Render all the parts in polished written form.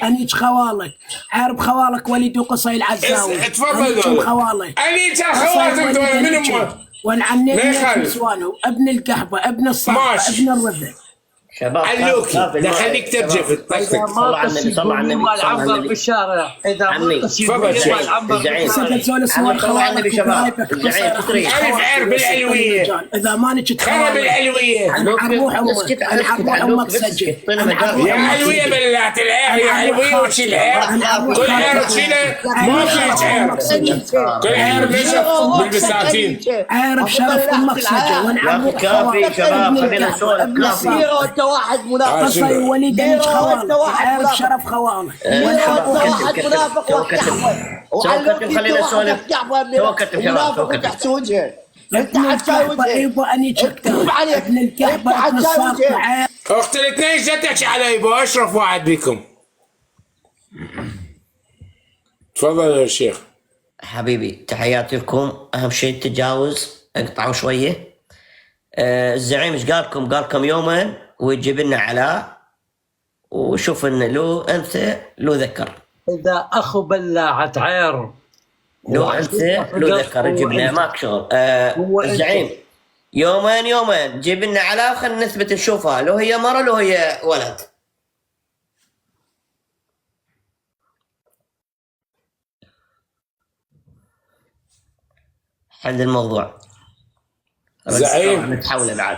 انيج خوالك، عارف خوالك وليد وقصي العزاوي. تفضل خوالك انيج خواتم دول من امه والعنيت نسوانه، ابن القحبه، ابن الصحبه، ابن الرذل. شباب علوكي ده خليك ترجف إذا ما قص يقول لي والعنبر بالشارع، إذا ما قص يقول لي والعنبر بالشارع. الزعيم عرف بالعلوية، اذا ما نجت خرب العلوية، روح امك سجل يا علوية بلات العير، يا علوية وشي العير، كل عير وشيله ما في عير، كل عير بيشف بالبساتين. عارف شرف امك سجل ونعرف كافي شباب، خلينا نسولف كافي. انت واحد منافق، قصي وليد انت خوالك، عارف شرف خوالك. انت واحد منافق وعلوكي خلينا نسولف. توكتم شباب، توكتم تحت وجهه. انت حتساوي وجهه. ابن الكعبه، ابن الصرف. اخت الاثنين جتك على ايبو، اشرف واحد بكم. تفضل يا شيخ. حبيبي تحياتي لكم. اهم شيء التجاوز، اقطعوا شويه. الزعيم ايش قال لكم؟ قال لكم يومين ويجيب لنا علاء، وشوف انه له انثى له ذكر. اذا اخو بلاعة عير له انثى له ذكر يجيب لنا، ماك شغل. الزعيم يومين جيب لنا علاء، خلينا نثبت نشوفها لو هي مره لو هي ولد. حل الموضوع. زعيم نتحول بعد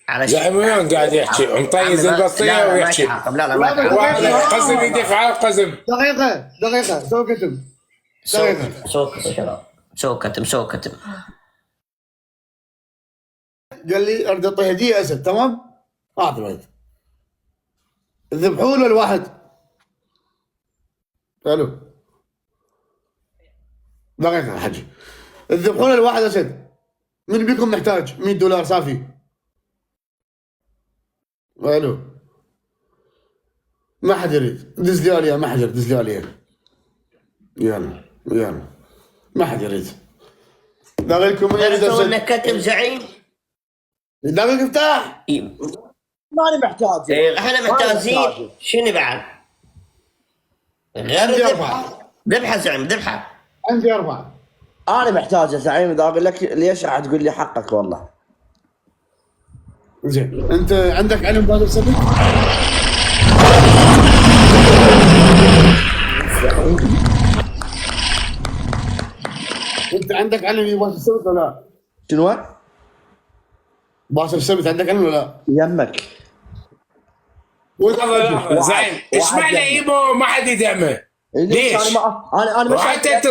على زعيم وين قاعد يحكي؟ مطيز البطية ويحكي. لا قزم يدفع قزم. دقيقة سوكتم. سوكتم. قال لي اريد اعطيه هديه اسد، تمام؟ اعطي ذبحوا له الواحد. الو دقيقة يا حجي، ذبحوا له الواحد اسد. من بيكم محتاج 100 دولار صافي؟ الو ما حد يريد، دز لي عليها، ما حد يريد، دز لي عليها. يلا ما حد يريد. باغي لكم من يريد اسد؟ انك كتب زعيم دقيقة افتح. ماني محتاج. احنا محتاجين شنو بعد؟ غير ذبحة زعيم، ذبحة. عندي 4. انا محتاج يا زعيم. اذا اقول لك ليش تقول لي حقك والله. زين انت عندك علم بهذا السبب؟ انت عندك علم بهذا السبب ولا لا؟ شنو؟ باسل السبت عندك علم ولا لا؟ يمك. والله زعيم ايش معنى ايبو ما حد يدعمه؟ ليش؟ انا مش وحتى انت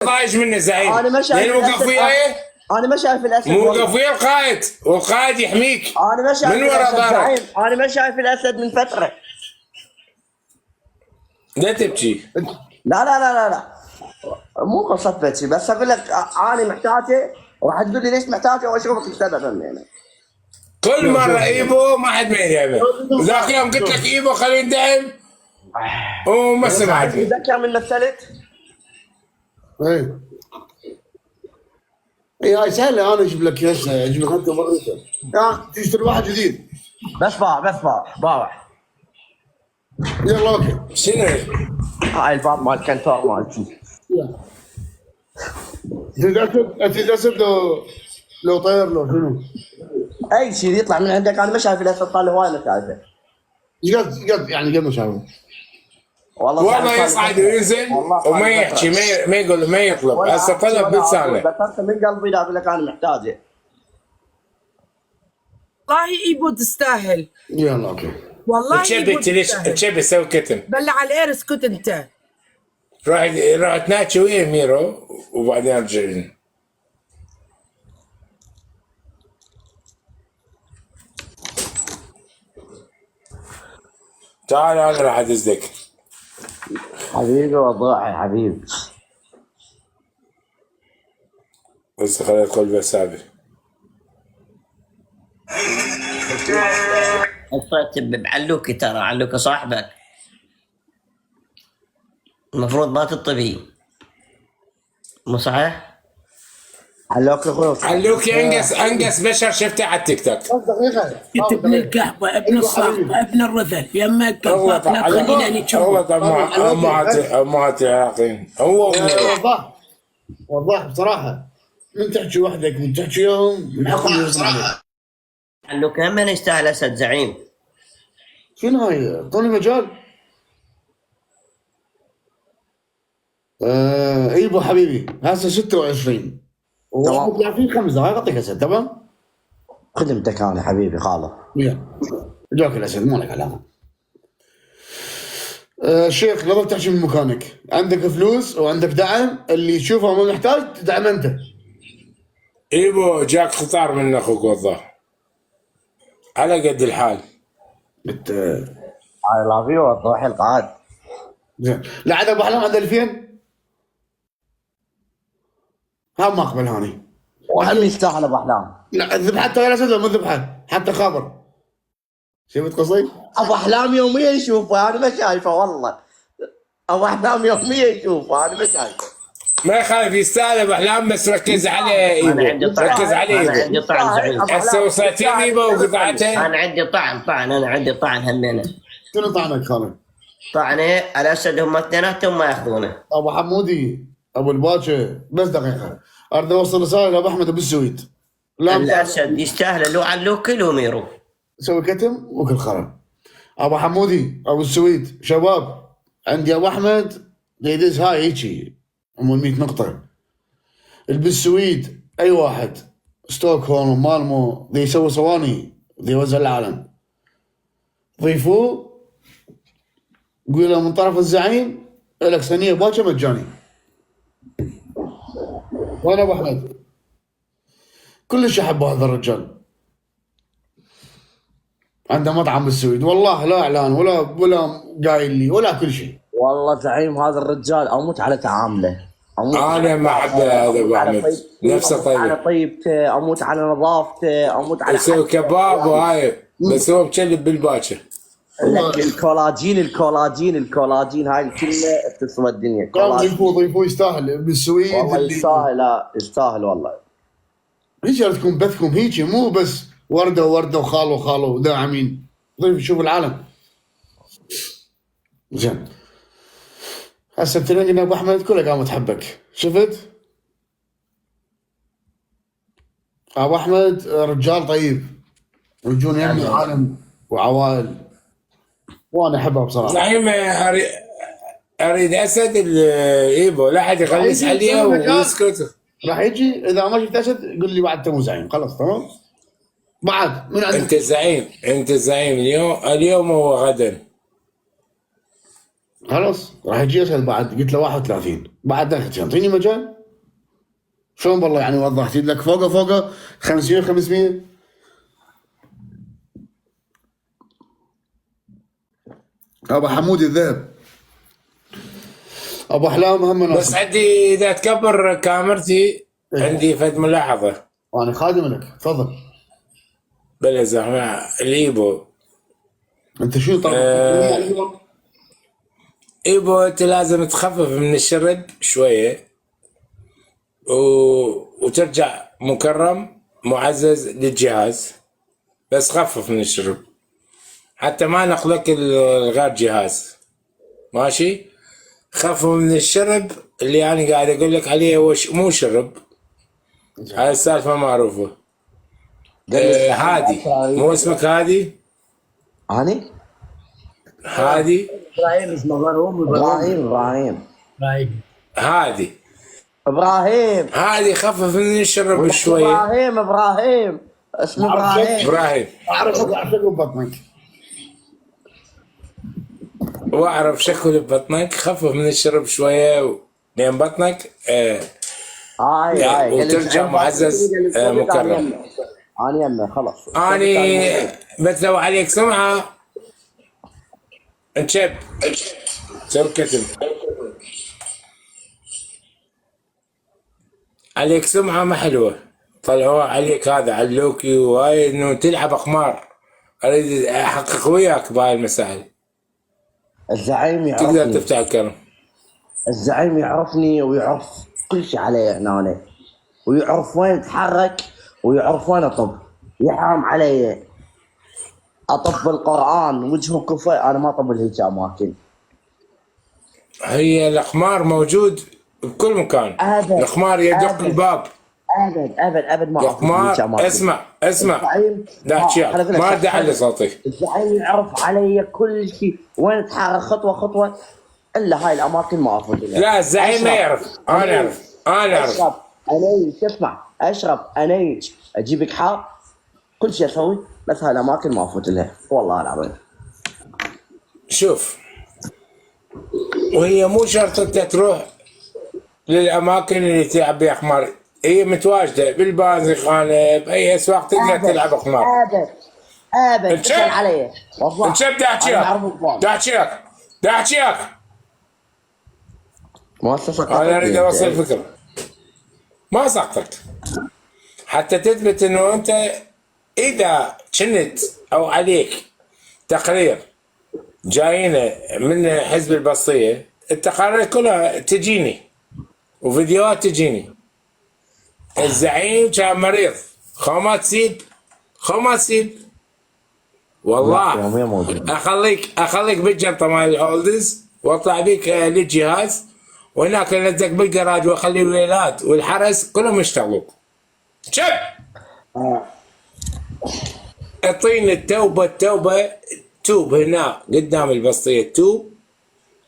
ضايج منه زعيم. انا ما شايف موقف وياي؟ انا ما شايف الاسد. موقف ويا القائد، والقائد يحميك. انا ما شايف من ورا ظهرك. انا ما شايف الاسد من فتره. لا تبكي. لا مو قصة بكي، بس اقول لك انا محتاجه، وراح تقول لي ليش محتاجه واشوفك السبب يعني. كل مرة ايبو ما حد ما يدعمه. ذاك يوم قلت لك ايبو خليه يدعم وما سمعتني. تذكر من مثلت؟ اي هاي سهلة، انا اجيب لك هسه، اجيب لك انت مرتين. تشتري واحد جديد. بس باع. يلا اوكي. شنو؟ هاي الباب مال كنتور مالتي. انت اسد لو طير لو شنو؟ اي شيء يطلع من عندك. انا ما شايف الاسد طالع هواي ما شايفه. قد يعني قد ما شافه. والله يصعد وينزل وما يحكي، ما يقول، ما يطلب. هسه طلب بلسانه. ذكرت من قلبي لا اقول لك انا محتاجه. والله ايبو تستاهل. يلا اوكي. والله تشبي ليش تشبي سوي كتم؟ بلع العير اسكت انت. روح تناكي ويا ميرو وبعدين ارجع. تعال انا راح ادزك. حبيبي وضاعي حبيبي. بس خليني ادخل بسابي. حطيت بعلوكي، ترى علوكي صاحبك المفروض ما تطبي، مو صحيح؟ علوكي اخوي. علوكي انقص بشر شفته على التيك توك. دقيقه انت ابن القهوه، ابن الصاخبه، ابن الرذل، يمك اغلط لا تخليني اغلط امهات العراقيين. هو وضح بصراحه، من تحكي وحدك من تحكي يوم من حقهم يوصل عليك. انه كم من يستاهل اسد زعيم؟ شنو هاي؟ اعطوني مجال. ايبو حبيبي هسه 26 و31 5 دقائق اعطيك اسد. تمام؟ خدمتك انا حبيبي خالد. يلا جاك الاسد مو لك علامه. شيخ قبل تحكي من مكانك، عندك فلوس وعندك دعم، اللي تشوفه ما محتاج تدعم انت. ايبو جاك خطار من اخوك وضح على قد الحال. انت اي لاف يو وضوح القعاد. زين لا عاد ابو احلام عنده 2000 هم ما اقبل هاني. وهم يستاهل ابو احلام. لا ذبحته ولا اسد مو ذبحه حتى خبر. شفت قصدي؟ ابو احلام يوميا يشوفه انا ما شايفه والله. ابو احلام يوميا يشوفه انا ما شايفه. ما يخالف يستاهل ابو احلام بس ركز عليه ايبو. انا عندي طعن، ركز عليه انا ايبو. عندي طعن زعيم. هسه وصلتين ايبو وقطعتين. انا عندي طعن انا عندي طعن همينه. شنو طعنك خالد؟ طعنه الاسد هم اثنيناتهم ما ياخذونه. ابو حمودي ابو الباشا بس دقيقه اريد اوصل رساله لابو احمد ابو السويد. لا الاسد يستاهل لو علوكي لو ميرو. سوي كتم وكل خرب. ابو حمودي ابو السويد شباب، عندي ابو احمد يدز هاي هيجي ام 100 نقطه. البالسويد اي واحد ستوكهولم مالمو دي يسوي صواني دي يوزع العالم، ضيفوه قول له من طرف الزعيم لك صينيه باكر مجاني. وانا ابو احمد كلش احب هذا الرجال، عنده مطعم بالسويد والله لا اعلان ولا قايل لي ولا كل شيء. والله زعيم هذا الرجال اموت على تعامله. انا ما احب هذا ابو احمد نفسه اموت على طيب. طيبته، اموت على نظافته، اموت على يسوي كباب وهاي بس هو مكلب بالباكر. الكولاجين هاي الكلمه تسوى الدنيا. ضيفوه يستاهل بالسويد. والله يستاهل يستاهل والله. هيك تكون بثكم هيك مو بس ورده وخالو وداعمين. ضيف شوف العالم. زين هسه تلاقينا ابو احمد كلها قامت تحبك. شفت؟ ابو احمد رجال طيب ويجون يم العالم وعوائل وانا احبها بصراحه. زعيم اريد اسد ايبو لا حد يخلص عليه ويسكت. راح يجي اذا ما شفت اسد قول لي بعد تو زعيم خلاص تمام. بعد من عندك انت الزعيم اليوم وغدا. خلاص راح يجي اسد بعد. قلت له 31 بعد دخلت اعطيني مجال. شلون والله يعني وضحت لك فوقه 500 ابو حمود الذهب. ابو احلام هم بس عندي اذا تكبر كاميرتي عندي فد ملاحظه. وانا خادم لك تفضل. بلا زحمه الايبو انت شو طبعا ايبو انت لازم تخفف من الشرب شويه وترجع مكرم معزز للجهاز. بس خفف من الشرب حتى ما نقلك الغير جهاز ماشي. خفف من الشرب اللي انا قاعد اقول لك عليه هو مو شرب. هاي السالفه معروفه. هادي مو اسمك هادي؟ هاني؟ هادي ابراهيم اسمه مرهوم. ابراهيم هادي خفف من الشرب شويه. ابراهيم اسمه ابراهيم. اعرف شكله ببطنك واعرف شكله ببطنك. خفف من الشرب شويه لين بطنك وترجع معزز مكرم. انا يمه خلاص. اني بتلو عليك سمعه انشب سوي كتم عليك سمعه ما حلوه. طلعوا عليك هذا علوكي وهاي انه تلعب اقمار. اريد احقق وياك بهاي المسائل. الزعيم يعرفني. تقدر تفتح الكرم. الزعيم يعرفني ويعرف كل شيء علي هنا. ويعرف وين يتحرك ويعرف وين اطب. يحرم علي اطب القران وجهه كفر، انا ما اطب لهيك اماكن. هي الأقمار موجود بكل مكان. أبد. الأقمار يدق أبد. الباب. ابد ما اطب لهيك الأقمار اماكن. اسمع الزعيم لا تشيك ما دعي لصوتي. الزعيم يعرف علي كل شيء، وين اتحرك خطوه خطوه، الا هاي الاماكن ما افوت لها. لا الزعيم ما يعرف، انا اعرف انا اعرف. اشرب انيش، اسمع، اشرب انيش، اجيبك حار، كل شيء اسوي، بس هاي الاماكن ما افوت لها والله العظيم. شوف، وهي مو شرط انت تروح للاماكن اللي تلعب بها اقمار، هي متواجده بالبازخانه باي اسواق تقدر تلعب اقمار. ابد تسال علي والله. انشب داعشيك مؤسسه انا اريد اوصل فكره ما سقطت حتى تثبت انه انت اذا كنت او عليك تقرير جاينا من حزب البسطيه، التقارير كلها تجيني وفيديوهات تجيني. الزعيم كان مريض خومات سيب والله. اخليك بالجنطه مال الهولدز واطلع بيك للجهاز، وهناك انزك بالجراج واخلي الولاد والحرس كلهم يشتغلوا. شب اعطيني التوبه توب هنا قدام البسطيه،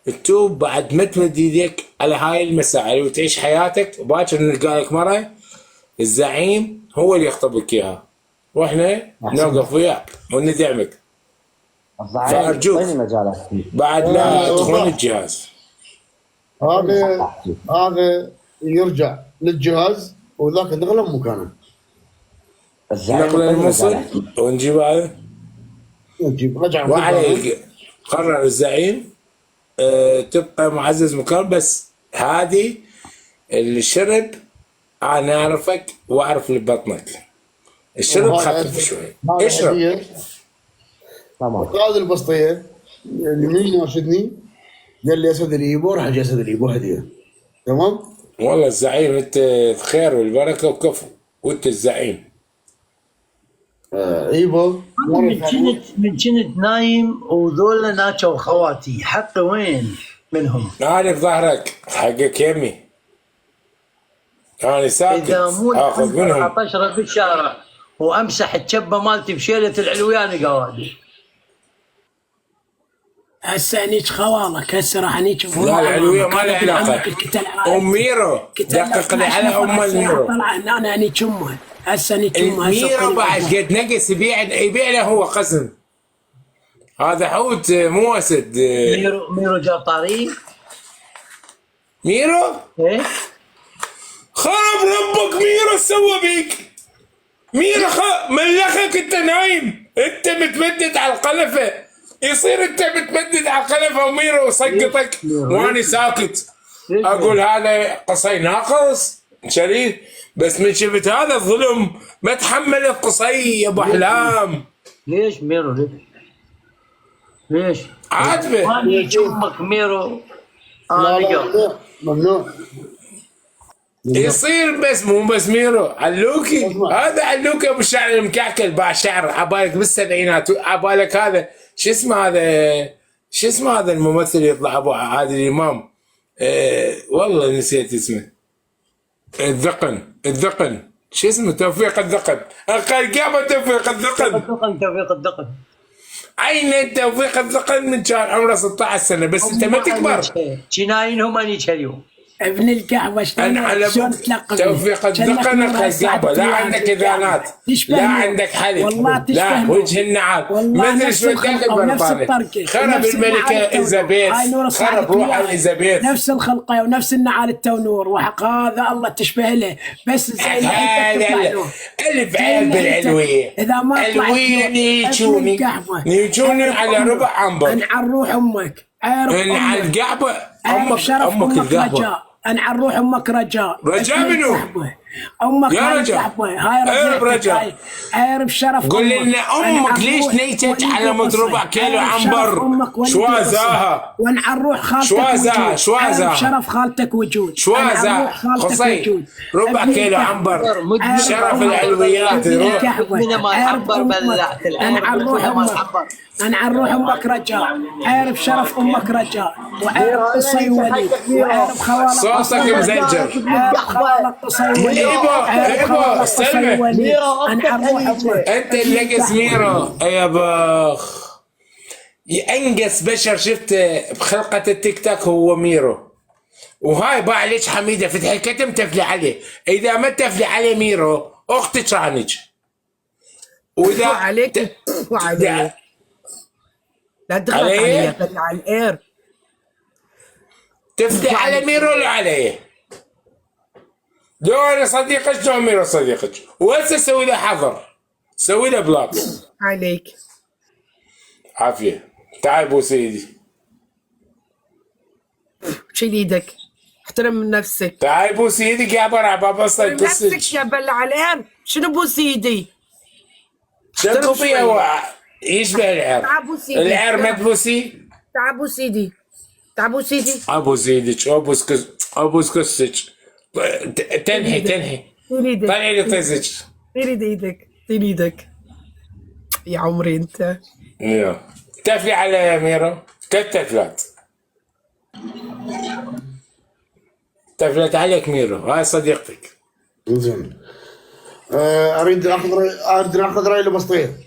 التوب بعد ما تمد يديك على هاي المسائل وتعيش حياتك، وباكر نلقى لك مره الزعيم هو اللي يخطبك اياها، واحنا نوقف وياك وندعمك. فارجوك بعد لا تدخلون الجهاز. هذا يرجع للجهاز وذاك نغلب مكانه. نقل الموصل ونجيب هذا نجيب رجع. وعليك قرر الزعيم تبقى معزز مكرم، بس هذه الشرب انا اعرفك واعرف اللي ببطنك. الشرب خفف شوي، اشرب. تمام. هذا البسطيه اللي من ناشدني قال لي اسد الايبو، راح اجي اسد الايبو هديه. تمام؟ والله الزعيم انت الخير والبركه وكفو، وانت الزعيم. ايبو من كنت نايم وذولا ناتشوا خواتي، حقي وين منهم؟ انا في ظهرك حقك يمي، انا ساكت اذا مو اخذ منهم. اطشرب بالشارع وامسح الشبه مالتي بشيله العلويان قوادي. هسه انيك خوالك، هسه راح انيك لا العلويه ما لها علاقه. ام ميرو دقق لي على ام الميرو. طلع هنا انا انيك امه، هسه انيك امه. ميرو بعد قد نقص يبيع له هو قسم. هذا حوت مو اسد. ميرو جاب طاري. ميرو؟ ايه خرب ربك ميرو ايش سوى بيك؟ ميرو ملخك انت نايم، انت متمدد على القلفه، يصير انت متمدد على القلفه وميرو يسقطك وانا ساكت. اقول هذا قصي ناقص شريف، بس من شفت هذا الظلم ما تحمل قصي يا ابو احلام. ليش ميرو ليش؟ عاتبه اني امك ميرو. لا ممنوع. يصير بس مو بس ميرو علوكي. هذا علوكي ابو الشعر المكعكل باع شعر عبالك بالسبعينات، عبالك هذا شو اسمه هذا الممثل يطلع ابو عادل امام، والله نسيت اسمه. الذقن شو اسمه؟ توفيق الذقن. قام توفيق الذقن. عين توفيق الذقن من كان عمره 16 سنه، بس انت ما تكبر. جناينهم اني اليوم ابن القهوه شلون تلقب توفيق الذقن القهوه. لا عندك اذانات، لا عندك حلق، لا وجه النعال، ما ادري شو داخل برطانه. خرب الملكه اليزابيث، خرب روح اليزابيث، نفس الخلقه ونفس النعال التونور، وحق هذا الله تشبه له، بس زين الف عيال بالعلويه. اذا ما طلعت يجوني على ربع عنبر. انعل روح امك، على القعبه امك القهوه. انعل روح امك رجاء منو؟ امك يا هاي رجل. صاحبه هاي عيب رجلتك، رجل. هاي عارف شرف امك. قل لنا أنا امك ليش عروح نيتت وليد على القصي. مضربع كيلو عارف شرف عنبر؟ امك وليد شوازاها القصي. وانا عروح خالتك شوازها وجود. شوازها عارف شرف خالتك وجود. شوازها انا عروح خالتك قصي وجود. ربع ابني كيلو الكحبة. عنبر مدمن شرف أمك. العلويات ابني يروح الكحبة. مدمنة مال عارف حنبر امك. بلعت انا العرب عروح مدمنة مال امك. حنبر. انا عروح امك رجاء. عارف شرف امك رجاء. وعارف قصي وليد. وعارف خوالك صوتك مزجر. عارف خوالك قصي وليد. إيبو، عارف إيبو، خوالك استلمي. قصي وليد. ميرو، انا عروح امك. انت النقص ميرو يا بخ. انقص بشر شفت بخلقة التيك توك هو ميرو. وهاي باع ليش حميده فتح الكتم تفلي عليه، اذا ما تفلي عليه ميرو اختك رانج. واذا عليك وعليك لا تغلط علي؟ علي خلي على الاير. تفلي على ميرو ولا عليه؟ لو انا صديقك لو ميرو صديقك، وهسه سوي له حظر، سوي له بلاك. عليك عافيه. تعال بو سيدي، شيل ايدك، احترم من نفسك. تعال بو سيدي يا برع بابا صيد احترم نفسك قصك. يا بلا على الاير. شنو بوس ايدي؟ شكو فيها شوي. يشبه العر. تعال بوس ايدي. العر ما تبوسي؟ تعال بوس ايدي. تعال بوس ايدي. ابوس ايدك ابوس كسك. تنهي طيل ايدك. طلعي لي طزك. طيل ايدك. طيل ايدك يا عمري انت. يلا. تفلي على يا ميرو 3 تفلات. تفلت عليك ميرو، هاي صديقتك. زين. اريد اخذ راي البسطيه.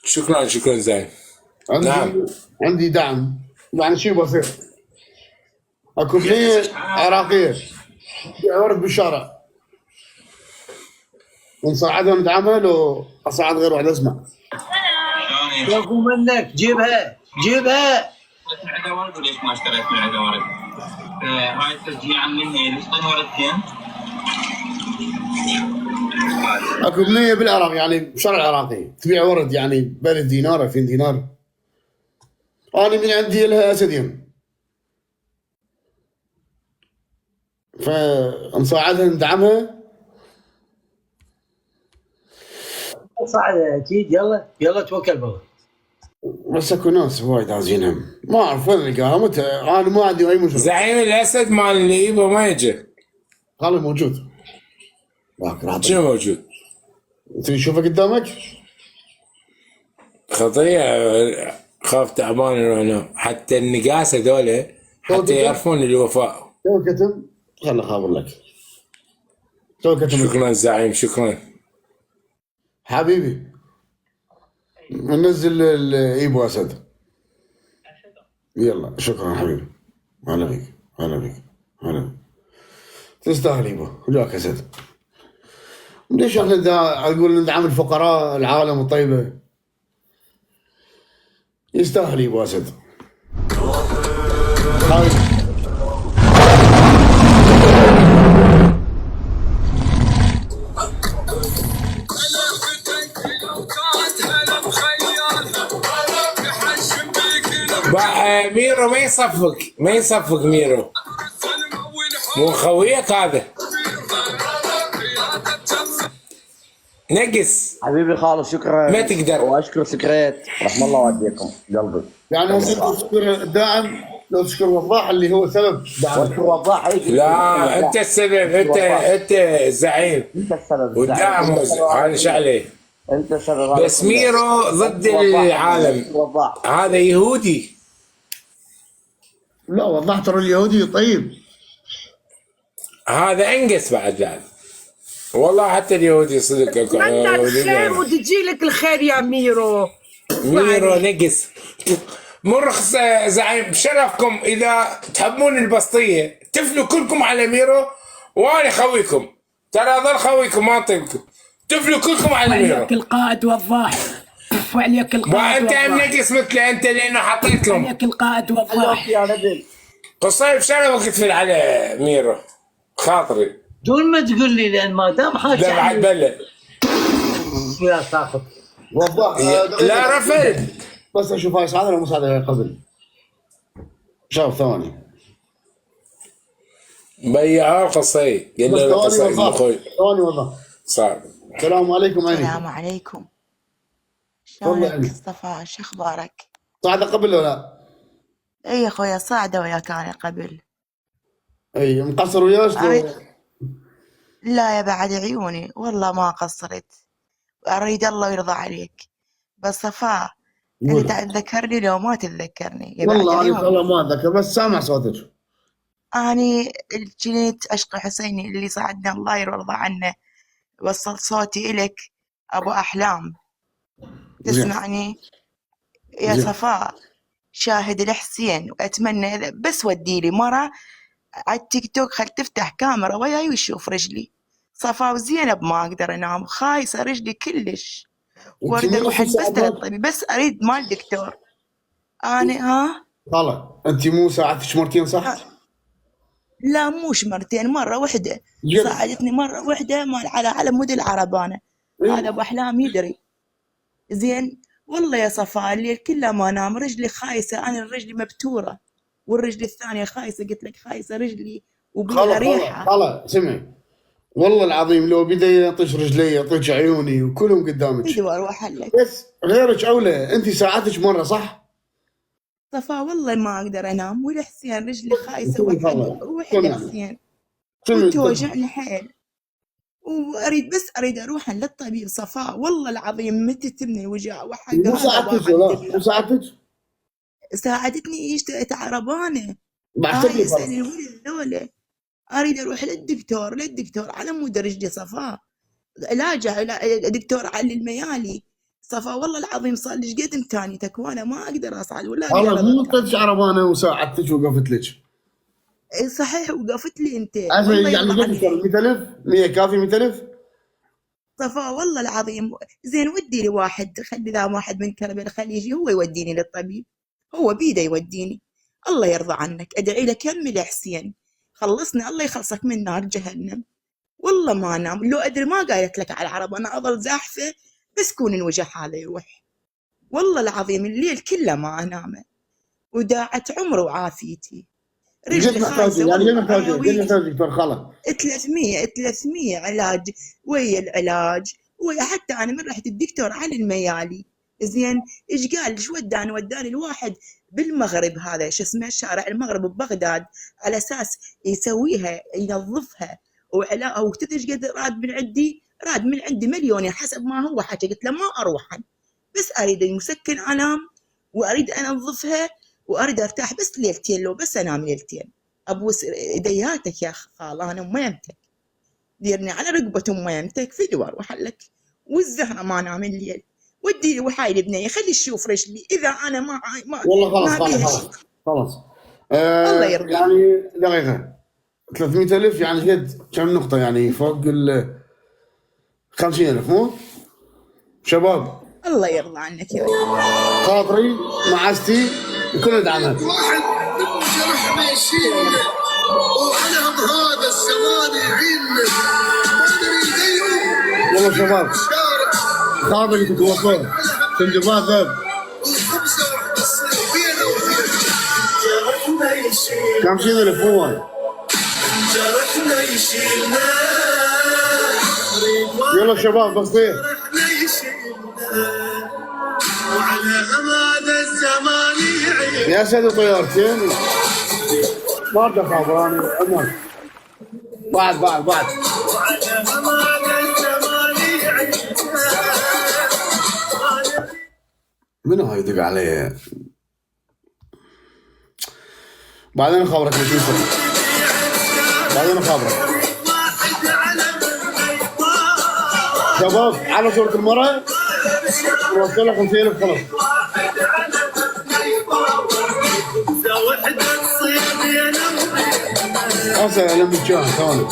شكرا زين. عندي نعم. عندي دعم يعني شيء بسيط. اكو بنيه عراقيه ورد بالشارع، ونصعدها ندعمها لو اصعد غير واحد اسمع. ياخذ منك جيبها من عندها ورد وليش ما اشتريت من عندها ورد؟ هاي التشجيع من هي ليش طن وردتين؟ اكو بنيه بالعراق يعني بالشارع العراقي تبيع ورد يعني ب 1000 دينار 2000 دينار. انا من عندي لها اسدين، فنصعدها ندعمها. صعد اكيد. يلا توكل بالله. بس اكو ناس وايد عايزينها، ما اعرف وين القاها متى. انا ما عندي اي مشكله. زعيم الاسد مال اللي يبا ما يجي. قال موجود. راح شنو موجود؟ تبي تشوفه قدامك؟ خطية. خاف تعبان هنا حتى النقاس هذول حتى يعرفون الوفاء. تو كتم خل اخابر لك. تو كتم. شكرا زعيم شكرا. حبيبي ننزل الايبو اسد. يلا شكرا حبيبي. هلا بك. تستاهل ايبو وجاك اسد. ليش احنا نقول ندعم الفقراء العالم الطيبه؟ يستاهل ايبو اسد. ميرو ما يصفق ميرو، مو خويك هذا نقص. حبيبي خالد شكرا. ما تقدر. واشكر سكريت رحم الله والديكم قلبي. يعني هسه تشكر الداعم، لو تشكر وضاح اللي هو سبب دعم. واشكر وضاح هيك. لا انت السبب، انت الزعيم انت السبب. والدعم انا شو عليه. انت السبب. بس ميرو ضد العالم، وضاح. هذا يهودي. لا وضح ترى اليهودي طيب. هذا انقص بعد لا. والله حتى اليهودي صدق. اتمنى الخير وتجي لك الخير يا ميرو. ميرو نقص. مرخص زعيم بشرفكم اذا تحبون البسطيه تفلوا كلكم على ميرو وانا خويكم، ترى ظل خويكم ما اطيبكم. تفلوا كلكم على ميرو. وعليك القائد وضاح. وعليك القائد وانت وضاح. منقص مثله انت لانه حطيت لهم. عليك القائد وضاح. يا نبيل. قصير بشرفك تفل على ميرو خاطري. دون ما تقول لي لان ما دام حاجه دمعة بلة. يا ساقط. وضح. لا رفل. بس اشوف هاي صعده ولا مو صعده قبل. شوف ثواني. بيعها القصي قال بس له ثواني القصي وضح، مخوي ثواني وضح. صار. السلام عليكم عيني. السلام عليكم. تفضل شلونك عيني. صفاء؟ شو اخبارك؟ صعدة قبل ولا لا؟ اي يا اخويا صاعدة وياك انا قبل. اي مقصر وياش اريد لو؟ لا يا بعد عيوني والله ما قصرت، اريد الله يرضى عليك. بس صفاء قول. انت تتذكرني لو ما تتذكرني يا بعد والله انا ان شاء الله عيوني. ما اتذكر، بس سامع صوتك. اني جنيت اشقى حسيني اللي صعدنا الله يرضى عنه، وصلت صوتي الك ابو احلام. زين تسمعني يا زين. صفاء؟ شاهد الحسين، واتمنى بس ودي لي مرة على التيك توك، خل تفتح كاميرا وياي ويشوف رجلي. صفا وزينب ما اقدر انام، خايسه رجلي كلش، انت واريد مو اروح نفس البس ساعتك؟ للطبيب، بس اريد مال دكتور. انا ها خلا انت مو ساعدتك مرتين صح؟ لا موش مرتين، مرة واحدة جد؟ ساعدتني مرة واحدة مال على مود العربانة. هذا إيه؟ ابو احلام يدري. زين والله يا صفاء الليل كله ما انام، رجلي خايسة، انا رجلي مبتورة، والرجل الثانية خايسة، قلت لك خايسة رجلي وبيها خلا ريحة. خلا سمعي، والله العظيم لو بدا يطش رجلي يطش عيوني وكلهم قدامك، بدو اروح لك بس غيرك اولى. انت ساعدتك مره صح؟ صفا، والله ما اقدر انام، والحسين رجلي خايسه، سمعي وحد خلا روح سمعي الحسين سمعي وتوجعني حيل، واريد بس اريد اروح للطبيب صفاء، والله العظيم متتمني وجع وحق مو هذا ساعدتك واحد ولا مو دلة. ساعدتك؟ ساعدتني اشتريت عربانه، بعثت لي يسأل خلا. الولد ذولا. اريد اروح للدكتور على مود رجلي صفاء، علاجه دكتور علي الميالي. صفا والله العظيم صار لي قد امكانيتك وانا ما اقدر اصعد ولا خلا اقدر مو اركب. طلعت عربانه وساعدتك وقفت لك. صحيح وقفت لي انت، يعني والله يرضى قد عنك. صار 100,000 100 كافي 100,000؟ صفاء والله العظيم زين ودي لي واحد، خلي ذا واحد من كربلاء خليه يجي هو يوديني للطبيب، هو بيده يوديني. الله يرضى عنك، ادعي لك كمل يا حسين، خلصنا الله يخلصك من نار جهنم. والله ما انام، لو ادري ما قايلت لك على العرب، انا اظل زاحفه بس كون الوجع هذا يروح. والله العظيم الليل كله ما انام، وداعت عمري وعافيتي، قد رجلي محتاجه خايسه يعني قد والله محتاجه قد اراويك. محتاجه دكتور خلا؟ 300 علاج، ويا العلاج ويا حتى انا من رحت الدكتور علي الميالي. زين ايش قال؟ ايش وداني الواحد بالمغرب، هذا شو اسمه شارع المغرب ببغداد، على اساس يسويها ينظفها وعلاء، وتدري ايش قد راد من عندي مليون حسب ما هو حكى. قلت له ما اروح، بس اريد مسكن انام، واريد انظفها، واريد ارتاح بس ليلتين، لو بس انام ليلتين. ابوس ايدياتك يا خال، انا اميمتك، ديرني على رقبة اميمتك في دوار وحلك، والزهرة ما انام الليل. ودي لي وحايل ابني خلي يشوف رجلي، اذا انا ما والله ما خلاص بيها خلاص شيء. خلاص. الله يرضى. يعني دقيقه 300,000 يعني قد كم نقطه؟ يعني فوق ال 50,000 مو؟ شباب الله يرضى عنك يا ولد. خاطري معزتي وكل دعمها. واحد جرحنا يشيل وعلى هذا الزمان يعيننا، ما ادري يضيعوا والله شباب الشارع خاطري تتوصل سندباد ذب وخبزه واحده تصير بينه وبين جرحنا يشيل 50,000 مو وايد. جرحنا يشيلنا يلا شباب بصير جرحنا يشيلنا وعلى هذا الزمان يعين. يا سيدي طيارتين ما بدي خابر انا عمر. بعد وعلى هذا الزمان يعين. منو هاي يدق علي؟ بعدين اخبرك ليش يوصل. بعدين اخبرك. شباب على صورة المرأة وصل 50,000 خلاص. هسه لما تشاهد ثواني.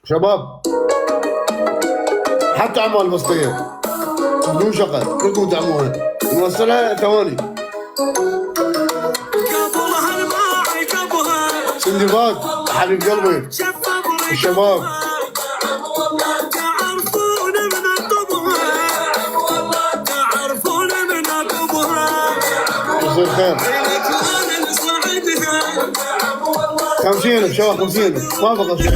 شباب حتى عمال بسطية بدون شغل كلكم تعموها نوصلها ثواني. سندباد حبيب قلبي الشباب تعرفون من الطبع تعرفون يصير خير. 50,000 شباب 50,000 ما بقى شيء.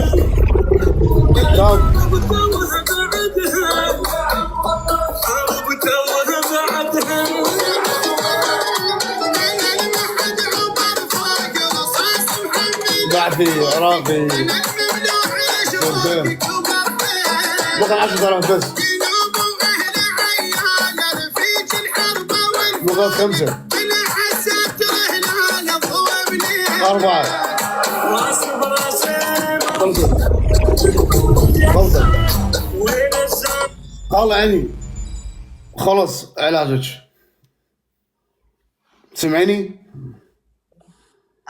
بعد في عراقي بقى 10,000 بس. بقى 5 4 خلصت. الله عيني خلص علاجك. سمعيني؟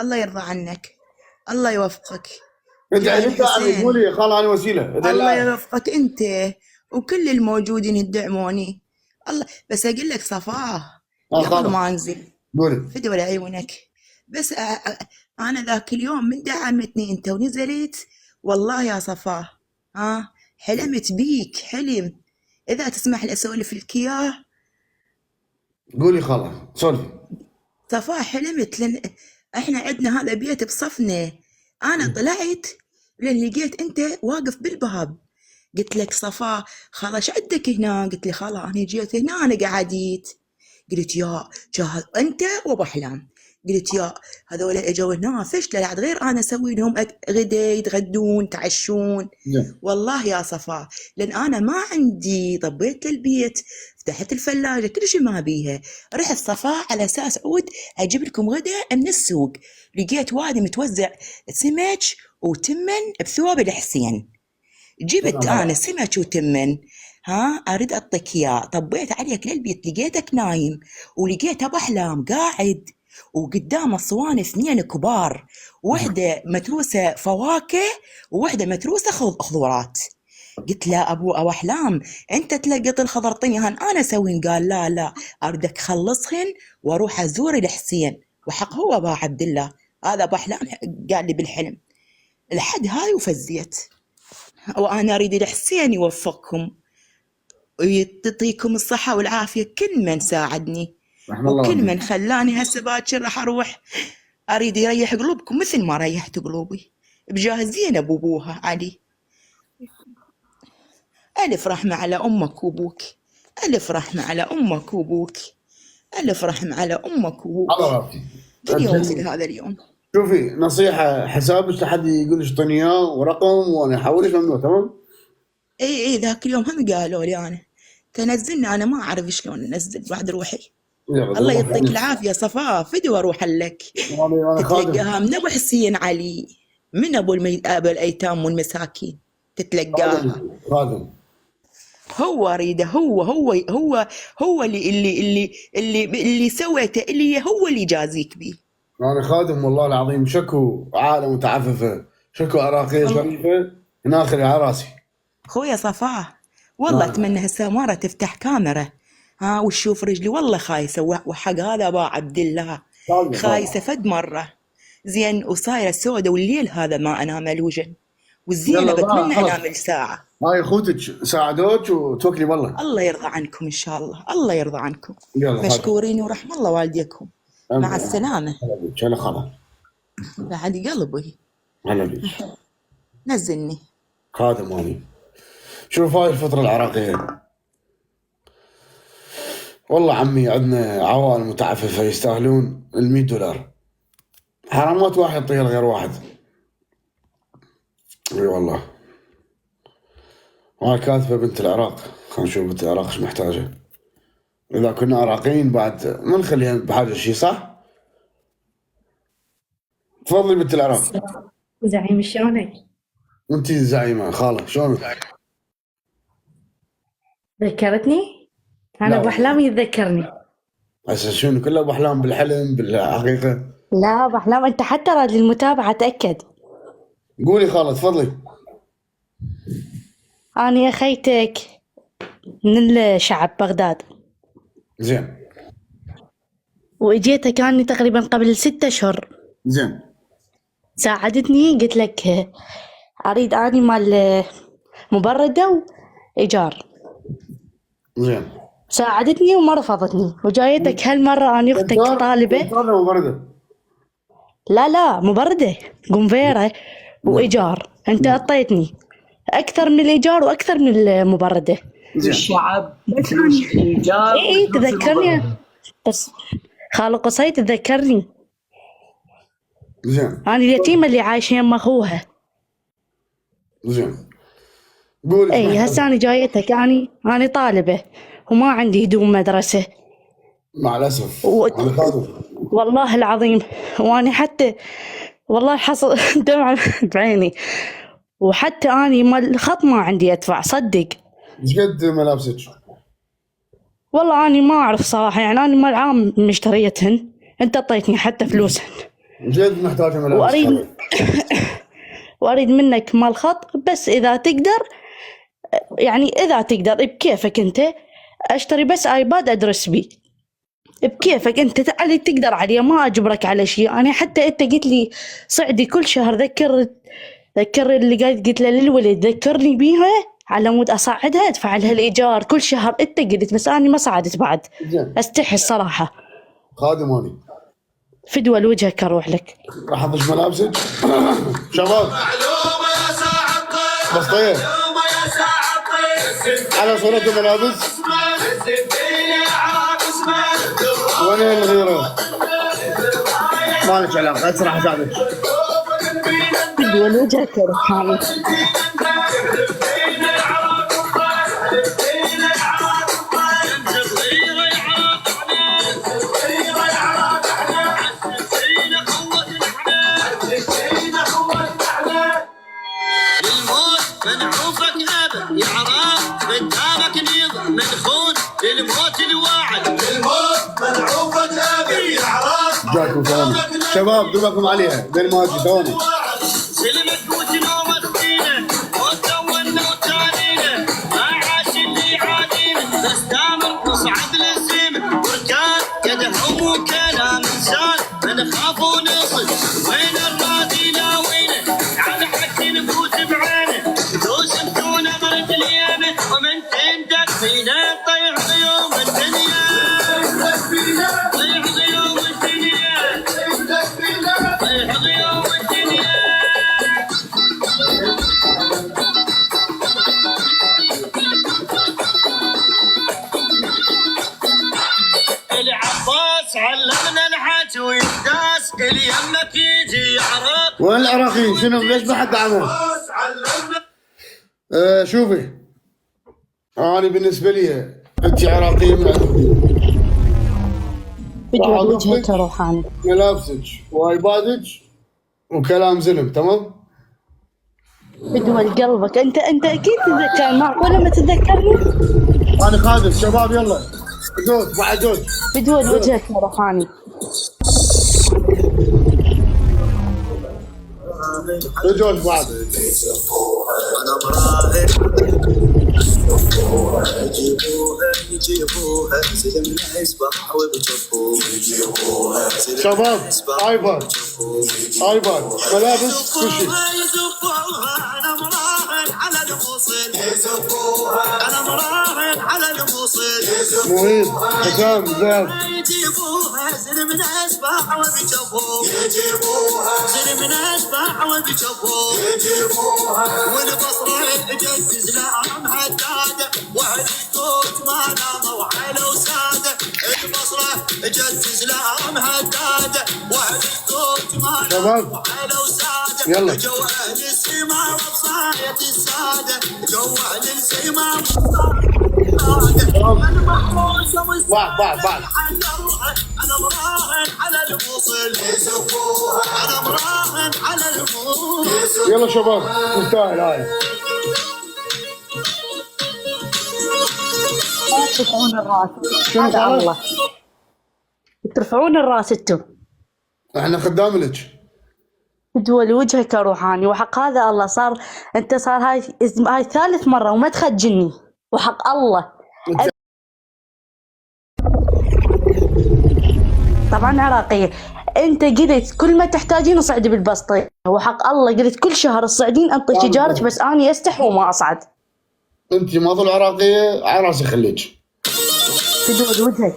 الله يرضى عنك، الله يوفقك. ادعي انت قولي خال انا وسيله. الله يوفقك انت وكل الموجودين يدعموني. الله بس اقول لك صفاه قبل ما انزل قولي فدوى لعيونك. بس انا ذاك اليوم من دعمتني انت ونزلت والله يا صفاه حلمت بيك حلم. اذا تسمح لي اسولف لك اياه. قولي خلاص سولفي. صفاه حلمت لان احنا عندنا هذا بيت بصفنا. انا طلعت لان لقيت انت واقف بالباب. قلت لك صفاه خلا ايش عندك هنا؟ قلت لي خلا انا جيت هنا انا قعدت. قلت يا جاهز انت وابو احلام. قلت يا هذول اجوا هنا فشله بعد غير انا اسوي لهم غدا يتغدون تعشون. والله يا صفاء لان انا ما عندي طبيت البيت فتحت الثلاجه كل شيء ما بيها. رحت صفاء على اساس عود اجيب لكم غدا من السوق. لقيت وادي متوزع سمك وتمن بثوب الحسين. جبت انا سمك وتمن اريد اعطيك اياه. طبيت عليك للبيت لقيتك نايم ولقيت ابو احلام قاعد وقدامه صوان 2 كبار، وحده متروسه فواكه ووحده متروسه خضروات. قلت له ابو احلام انت تلقط الخضر طيهن انا اسوين. قال لا اردك خلصهن واروح ازور الحسين وحق هو ابو عبد الله. هذا ابو احلام قال لي بالحلم لحد هاي وفزيت. وانا اريد الحسين يوفقكم ويعطيكم الصحه والعافيه كل من ساعدني وكل من خلاني هسه باكر راح اروح اريد يريح قلوبكم مثل ما ريحت قلوبي بجاه زينب وابوها علي. الف رحمه على امك وابوك، الف رحمه على امك وابوك، الف رحمه على امك وابوك. الله يعافيك. اليوم مثل هذا اليوم. شوفي نصيحه حسابك لحد يقول لك اعطيني اياه ورقم وانا احولك ممنوع تمام؟ اي ذاك اليوم هم قالوا لي انا تنزلني انا ما اعرف شلون انزل بعد روحي. الله يعطيك العافيه صفاء فدوى اروح لك تتلقاها من ابو حسين علي من ابو الايتام والمساكين تتلقاها. هو اريده هو اللي سويته اللي هو اللي يجازيك به. انا خادم والله العظيم. شكو عالم متعففه شكو عراقيه شريفه ناخذ على راسي. خويا صفاء والله اتمنى هالسماره تفتح كاميرا وتشوف رجلي. والله خايسه وحق هذا ابو عبد الله خايسه فد مره زين وصايره سودة والليل هذا ما انام الوجن والزينه بتمنى انام الساعه. هاي اخوتك ساعدوك وتوكلي والله. الله يرضى عنكم ان شاء الله. الله يرضى عنكم مشكورين ورحم الله والديكم. مع السلامه. هلا خلاص بعد قلبي هلا بيك. نزلني خادم اني. شوف هاي الفتره العراقيه والله عمي عندنا عوائل متعففه يستاهلون $100. حرامات واحد يطير غير واحد. اي والله. هاي كاتبه بنت العراق. خلينا نشوف بنت العراق ايش محتاجه. اذا كنا عراقيين بعد ما نخليها بحاجه شيء صح؟ تفضلي بنت العراق. زعيم شلونك؟ انتي زعيمه خاله شلونك؟ ذكرتني؟ انا ابو احلام يتذكرني. هسه شنو كله ابو احلام بالحلم بالحقيقه؟ لا ابو احلام انت حتى راد المتابعه تاكد. قولي خاله تفضلي. انا يا خيتك من شعب بغداد. زين. واجيتك اني تقريبا قبل 6 أشهر. زين. ساعدتني قلت لك اريد اني مال مبرده وايجار. زين. ساعدتني وما رفضتني، وجايتك هالمرة أنا أختك طالبة. انتار مبرده. لا مبردة، قنفيرة وإيجار. أنت أعطيتني أكثر من الإيجار وأكثر من المبردة. الشعب فلوس ايجار. إيه تذكرني بس خالو قصي تذكرني. زين أنا اليتيمة اللي عايشة يم أخوها. زين قولي. إيه هسه أنا جايتك، أنا طالبة وما عندي هدوم مدرسة. مع الاسف و... انا خاطر. والله العظيم، وأنا حتى والله حصل دمعة بعيني، وحتى أنا مال الخط ما عندي أدفع صدق. ايش قد ملابسك؟ والله أنا ما أعرف صراحة، يعني أنا مال عام مشتريتهن، أنت أعطيتني حتى فلوسهن. ايش قد محتاجه ملابس؟ وأريد منك مال خط، بس إذا تقدر، يعني إذا تقدر بكيفك أنت، أشتري بس آيباد أدرس بيه بكيفك أنت، تعالي تقدر عليه، ما أجبرك على شيء. أنا حتى أنت قلت لي صعدي كل شهر، ذكر اللي قلت له للولد ذكرني بيها على مود أصعدها أدفع لها الإيجار كل شهر. أنت قلت بس أنا ما صعدت بعد، أستحي الصراحة. خادم اني فدوى لوجهك أروح لك. راح اضج ملابسك. شباب بس طيب على صورة ملابس. وين الغيرة؟ ما لك علاقة، اسرع حسابك. فدوى لوجهك أروح أنا. منعوفك ابد يا عراق، قدامك نيض مدخون للموت الواعد. الموت منعوفك ابد يا عراق. جاكم ثاني شباب دوبكم عليها بين ما اجي ثاني. سلمك وجنوب خدينا وتولنا وتالينا، ما عاش اللي يعادينا، بس دامر نصعد للسما وركان يدهم وكلام انسان، نخاف ونصل وين الراضي لاوينا، على حد نفوت بعينه دوس بدون مرد اليمن، ومن تندق فينا طيح غيوم الدنيا، طيح غيوم الدنيا، طيح غيوم الدنيا. العباس علمنا الحج ويداس، اليمك يجي يعرق. وين العراقيين؟ شنو ليش ما حد دعمهم؟ شوفي انا بالنسبه لي انت عراقيه من عندكم. فدوى لوجهك أروح أنا. ملابسك وايبادك وكلام زلم تمام؟ فدوى لقلبك، أنت أكيد تتذكر، معقولة ما تتذكرني؟ انا خادم شباب يلا دوت بعد دوت. فدوى لوجهك أروح أنا. دوت بعد. انا مراهن يجيبوها سلمنا يسبح وبجبوها. شباب ايباد ملابس كل شيء. انا مراهن على الموصل، انا مراهن على الموصل. مهيب حسام زاد. يجيبوها سلمنا يسبح وبجبوها، سلمنا يسبح وبجبوها. والبصره تجزز لعم هداده، واهل الكوت ما ناموا على وساده. البصره تجزز لعم هداده، واهل الكوت ما ناموا على وساده. يلا جو اهل السماء وبصايه الساده، جو اهل السماء بعد انا مراهن على الموصل، انا مراهن على الموصل. يلا شباب مستاهل هاي. لا ترفعون الراس، هذا الله. ترفعون الراس انتم. احنا خدام لك. فدوى لوجهك أروح أنا، وحق هذا الله صار، أنت صار هاي ثالث مرة وما تخجلني، وحق الله. طبعا عراقية، أنت قلت كل ما تحتاجين اصعدي بالبسطة، وحق الله قلت كل شهر تصعدين أنطي تجارك، بس أنا أستحي وما أصعد. انت ما ظل عراقية على راسي خليك. تدود وجهك.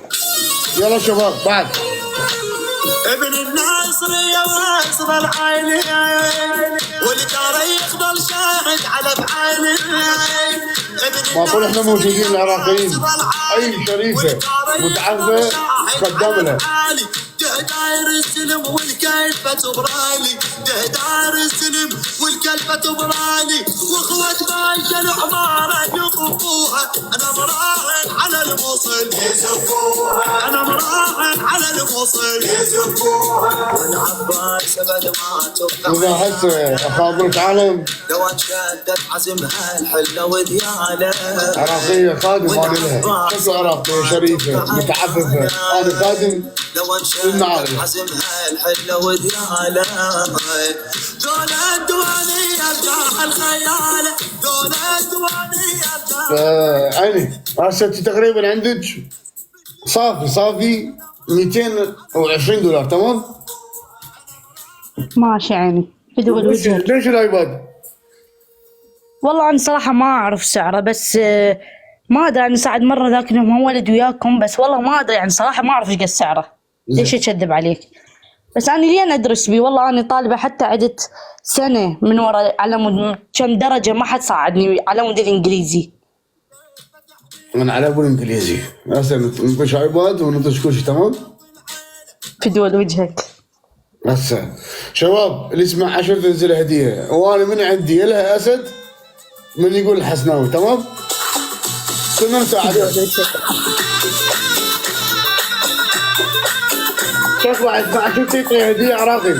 يلا شباب بعد. ابن الناصرية واصل العيني والدار يقبل شاهد على بعيني. ما طول احنا موجودين العراقيين اي شريفه متعرفه قدام لها. داير السلم والكلفة تبرالي، داير السلم والكلفة تبرالي، واخوات مالك العمارة يطفوها. انا مراهن على الموصل يزفوها، انا مراهن على الموصل يزفوها. والعباس ابد ما تبقى اذا هسه اخابرك عالم لو انشدت عزمها الحلة وديالة. عراقيه خادم انا لها، شكل عراقيه شريفه متعففه، انا خادم لو انشدت عزمها الحلة وديالة. دول الديوانية الجاح الخيالة، دول الديوانية الجاح. عيني هسه انت تقريبا عندك صافي $220 تمام؟ ماشي عيني تدود وجهك. ليش الايباد؟ والله انا صراحه ما اعرف سعره، بس ما ادري انا ساعد مره ذاك اليوم هو ولد وياكم، بس والله ما ادري يعني صراحه ما اعرف ايش قد سعره. ليش اكذب عليك؟ بس انا لين ادرس بيه، والله انا طالبه حتى عدت سنه من ورا على مود كم درجه ما حد صعدني على مود الانجليزي. انا على ابو الانجليزي هسه نطش ايباد ونطش كل شيء تمام؟ تدود وجهك. هسه شباب اللي يسمع 10 تنزل هديه، وانا من عندي لها اسد من يقول الحسناوي تمام؟ كلنا نساعد. كيف واحد مع شو تعطي هديه عراقي؟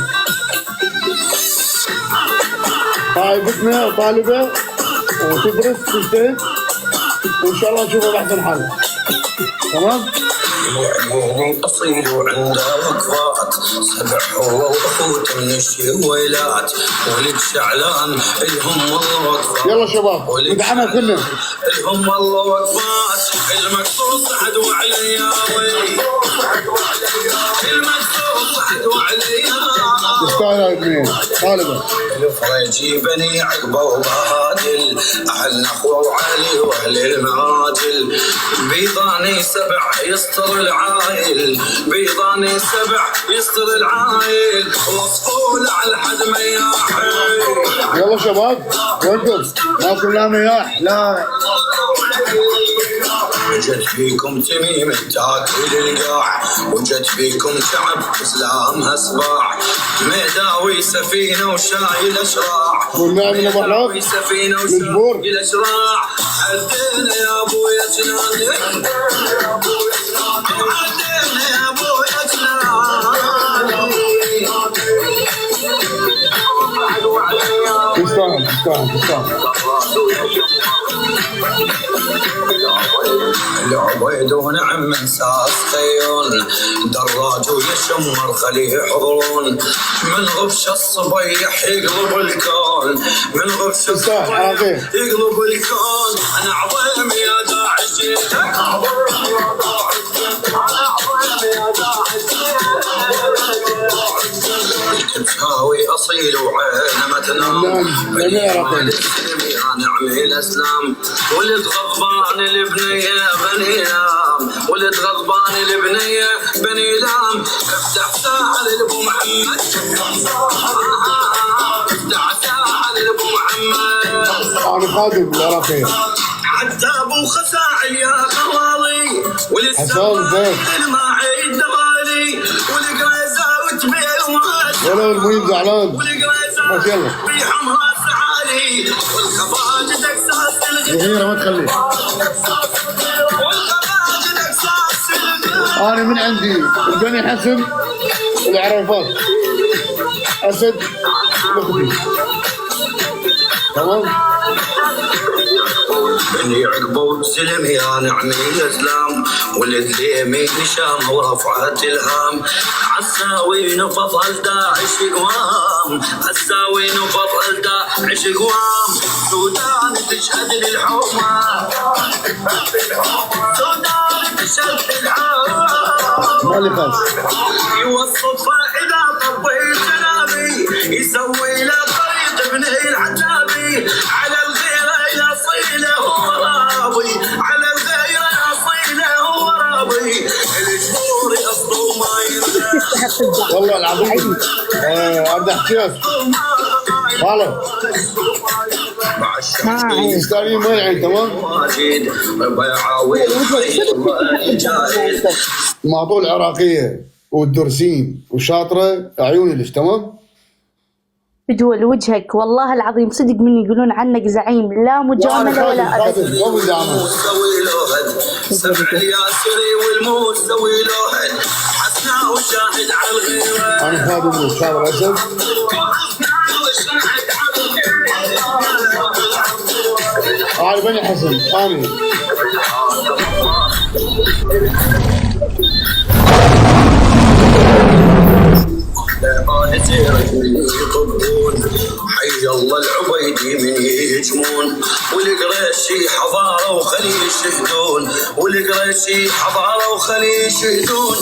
طالبتنا وطالبه وتدرس تجتهد وان شاء الله نشوفها باحسن حال تمام؟ اصيل وعنده وقفات سبح هو واخوته من الشويلات ولد شعلان الهم والله وقفات. يلا شباب ندعمها كلنا. الهم والله وقفات المقصود صعد وعلياوي، المقصود صعد وعلياوي. تستاهل اثنين طالبه. الفريجي بني عقبه وبادل اهلنا اخوه وعلي واهل المعادل. بيضاني سبع يسطر العايل، بيضاني سبع يسطر العايل وصفول على الحد مياحي. يلا شباب وانتم ماكو لا مياح لا. وجد فيكم تميم تاكل القاع، وجد فيكم شعب اسلامها سباع، ميداوي سفينه وشايل اشراع، ميداوي سفينه وشايل اشراع. عدينا يا ابويا جناني، عدينا يا ابويا جناني. تستاهل. العبيد ونعم ساس خيون دراج ويشمر خليه يحضرون، من غبش الصبيح يقلب الكون، من غبش الصبيح يقلب الكون. انا عظيم يا داعش، انا عظيم يا داعش. تساوي اصيل وعينه ما تنام، يا نعمي الاسلام. ولد غضبان البنيه بني لام، ولد غضبان البنيه بني لام. افتح ساحه لابو محمد، افتح ساحه لابو محمد. انا خادم بالعراقيه. حتى ابو خساعي يا خوالي وللسواد الماعي الدغالي والقريزه وتبيع ولا المهم زعلان. بس يلا بحمراء سعالي والخباج دكساس الغيره ما تخليه. والخباج دكساس. انا من عندي البني حسن العريفات اسد لقبي تمام. بني عقبه وسلم يا نعمي الاسلام، ولد اليمين شام ورفعت الهام. عساوين فضل داعش قوام، عساوين فضل داعش قوام. سودان تشهد للحومه، سودان تشهد للحومه. مالي خاص يوصفها اذا طبيت جنابي، يسوي له طريق ابن العتابي. على الغيره يصيله هو راضي، على الغيره يصيله هو راضي. والله العظيم ارد احكيك هلا تستاهلين ما يعني تمام معطول العراقيه والدرسين وشاطره عيوني ليش تمام. بدول وجهك والله العظيم صدق من يقولون عنك زعيم لا مجامله ولا ادب. سوي لوهن سمع الياسري والموت سوي لوهن حسنا وشاهد على الغيره انا خادم الشاطر اسد هاي بني حسن ثاني حي الله العبيدي من يهجمون والقريشي حضاره وخلي يشهدون والقريشي حضاره وخلي يشهدون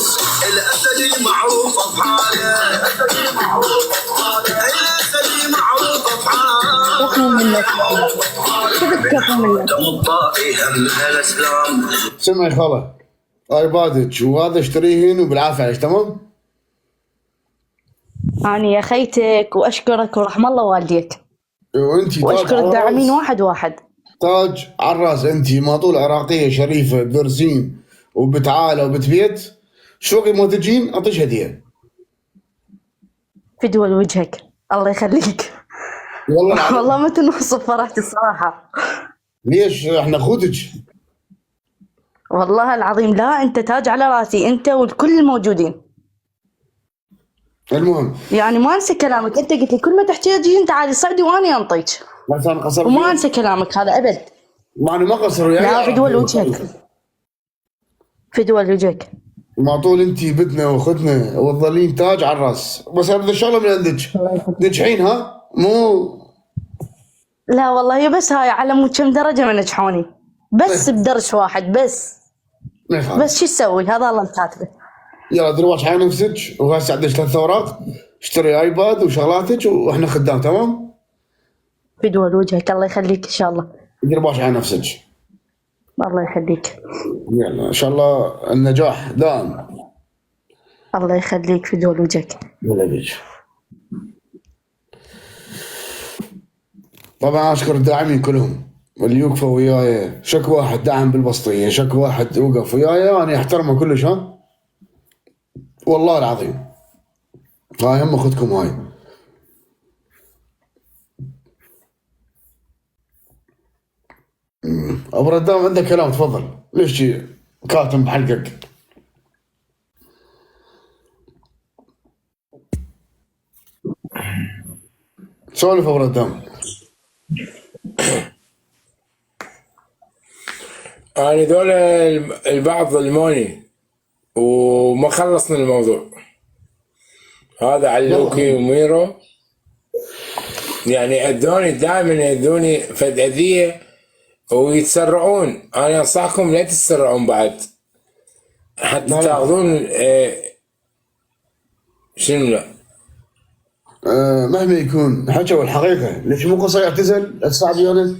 الاسدي معروفه بحاله الاسدي معروفه بحاله الطائي هم الاسلام. سمعي خاله ايبادك وهذا اشتريهن وبالعافيه عليك تمام. أنا يا خيتك وأشكرك ورحم الله والديك وانتي وأشكر الداعمين واحد واحد. تاج على الراس انتي ما طول عراقيه شريفه درسين وبتعالى وبتبيت شوقي ما تجين اعطيش هديه. في دول وجهك الله يخليك والله والله ما تنوصف فرحتي الصراحة. ليش احنا اخوتك؟ والله العظيم لا أنت تاج على راسي أنت والكل الموجودين. المهم يعني ما انسى كلامك انت قلت لي كل ما تحتاج تجي تعالي صعدي وانا انطيك بس انا قصر وما انسى كلامك هذا ابد. ما انا ما قصر وياك. لا في دول وجهك في دول وجهك ما طول انتي بنتنا واختنا وتظلين تاج على الراس بس انا بدي شغله من عندك تنجحين ها مو لا والله بس هاي على مود كم درجه ما نجحوني بس بدرس واحد بس بس شو تسوي هذا الله كاتبه. يلا دروش على نفسك وهسه عندك 3 اوراق اشتري ايباد وشغلاتك واحنا خدام تمام. في دول وجهك الله يخليك ان شاء الله. دير باش على نفسك الله يخليك. يلا ان شاء الله النجاح دائم. الله يخليك في دول وجهك. يلا بيج. طبعا اشكر الداعمين كلهم واللي يوقفوا وياي شك واحد دعم بالبسطيه شك واحد وقف وياي انا احترمه كلش ها والله العظيم. هاي هم اخذكم هاي. ابو ردام عندك كلام تفضل ليش شي كاتم بحلقك؟ سولف ابو ردام. يعني دول البعض ظلموني وما خلصنا الموضوع هذا علوكي وميرو يعني ادوني دائما يدوني فد هديه ويتسرعون. انا انصحكم لا تتسرعون بعد حتى تاخذون شنو لا مهما يكون حكوا الحقيقه ليش مو قصه يعتزل الصعب يونس؟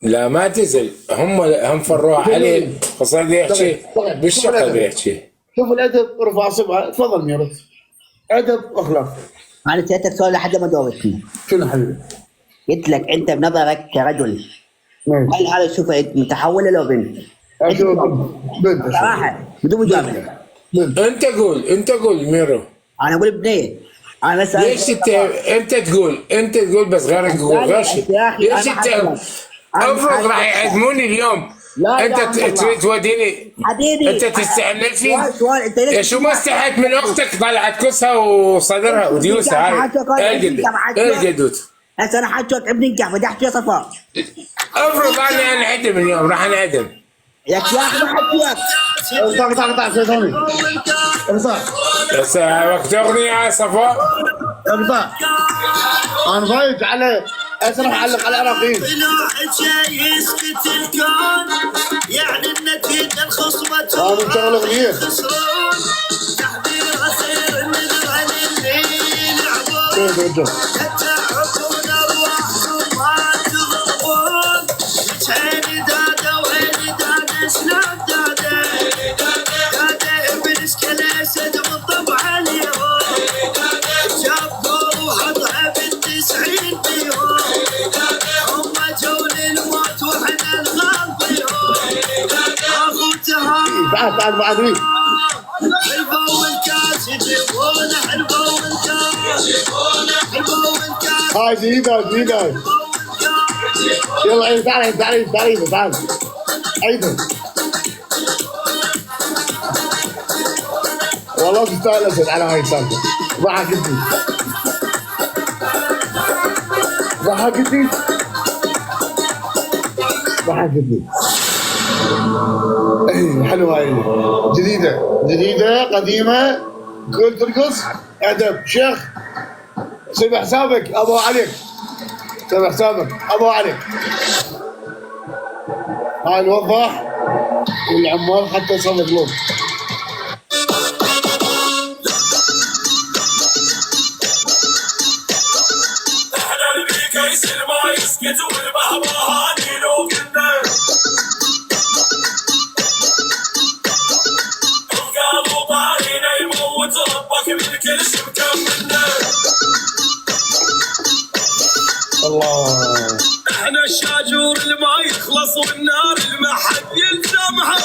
لا ما تزل هم فروها عليه قصير يحكي بالشقه بيحكي. شوف الادب رفع صبعه تفضل ميرو ادب واخلاق. انا سالتك سؤال لحد ما جاوبتني. شنو حبيبي؟ قلت لك انت بنظرك كرجل هل هذا شوفه متحوله لو بنت؟ بنت صراحه بدون مجامله. انت قول ميرو. انا اقول بنيه. انا اسال ليش انت تقول بس غيرك يقول غير شيء. ليش انت افرض راح يعدموني اليوم انت تريد توديني حبيبي انت تستعنف فيه. انت يا شو ما استحيت من اختك طلعت كسها وصدرها وديوسها هاي الجدود. هسه انا حاجوك ابن نكاح بدي احكي صفاء. افرض انا انعدم اليوم راح انعدم. يا اخي ما حكيك. اقطع سيدوني اقطع بس وقت اغنيه يا صفاء اقطع. انا ضايق على اسرح اعلق على العراقيين. يسكت الكون يعني النتيجه الخصمه هذا شغل اغنيه. تحضير غسيل من عن اللي يلعبون تتعبون ارواحكم ما تضربون. مش عيني داده وعيني داده شلون داده ابن اسكال اسد من طبعه تعال تعال بعد مين حلفة والكاس يجيبونه حلفة والكاس حلفة والكاس هاي جديدة يلا عيد تعال تعال عيد والله تستاهل اسد على هاي السالفه ضحكتني ايه حلوه هاي جديده قديمه كل ترقص ادب شيخ سوي حسابك ابو عليك هاي الوضح والعمال حتى صار قلوب كيس ما يسكت والبهبهاني لو كنا وقالوا طارينا يموت ربك من كل شبكة منا الله احنا الشاجور اللي ما يخلص والنار اللي ما حد يلزمها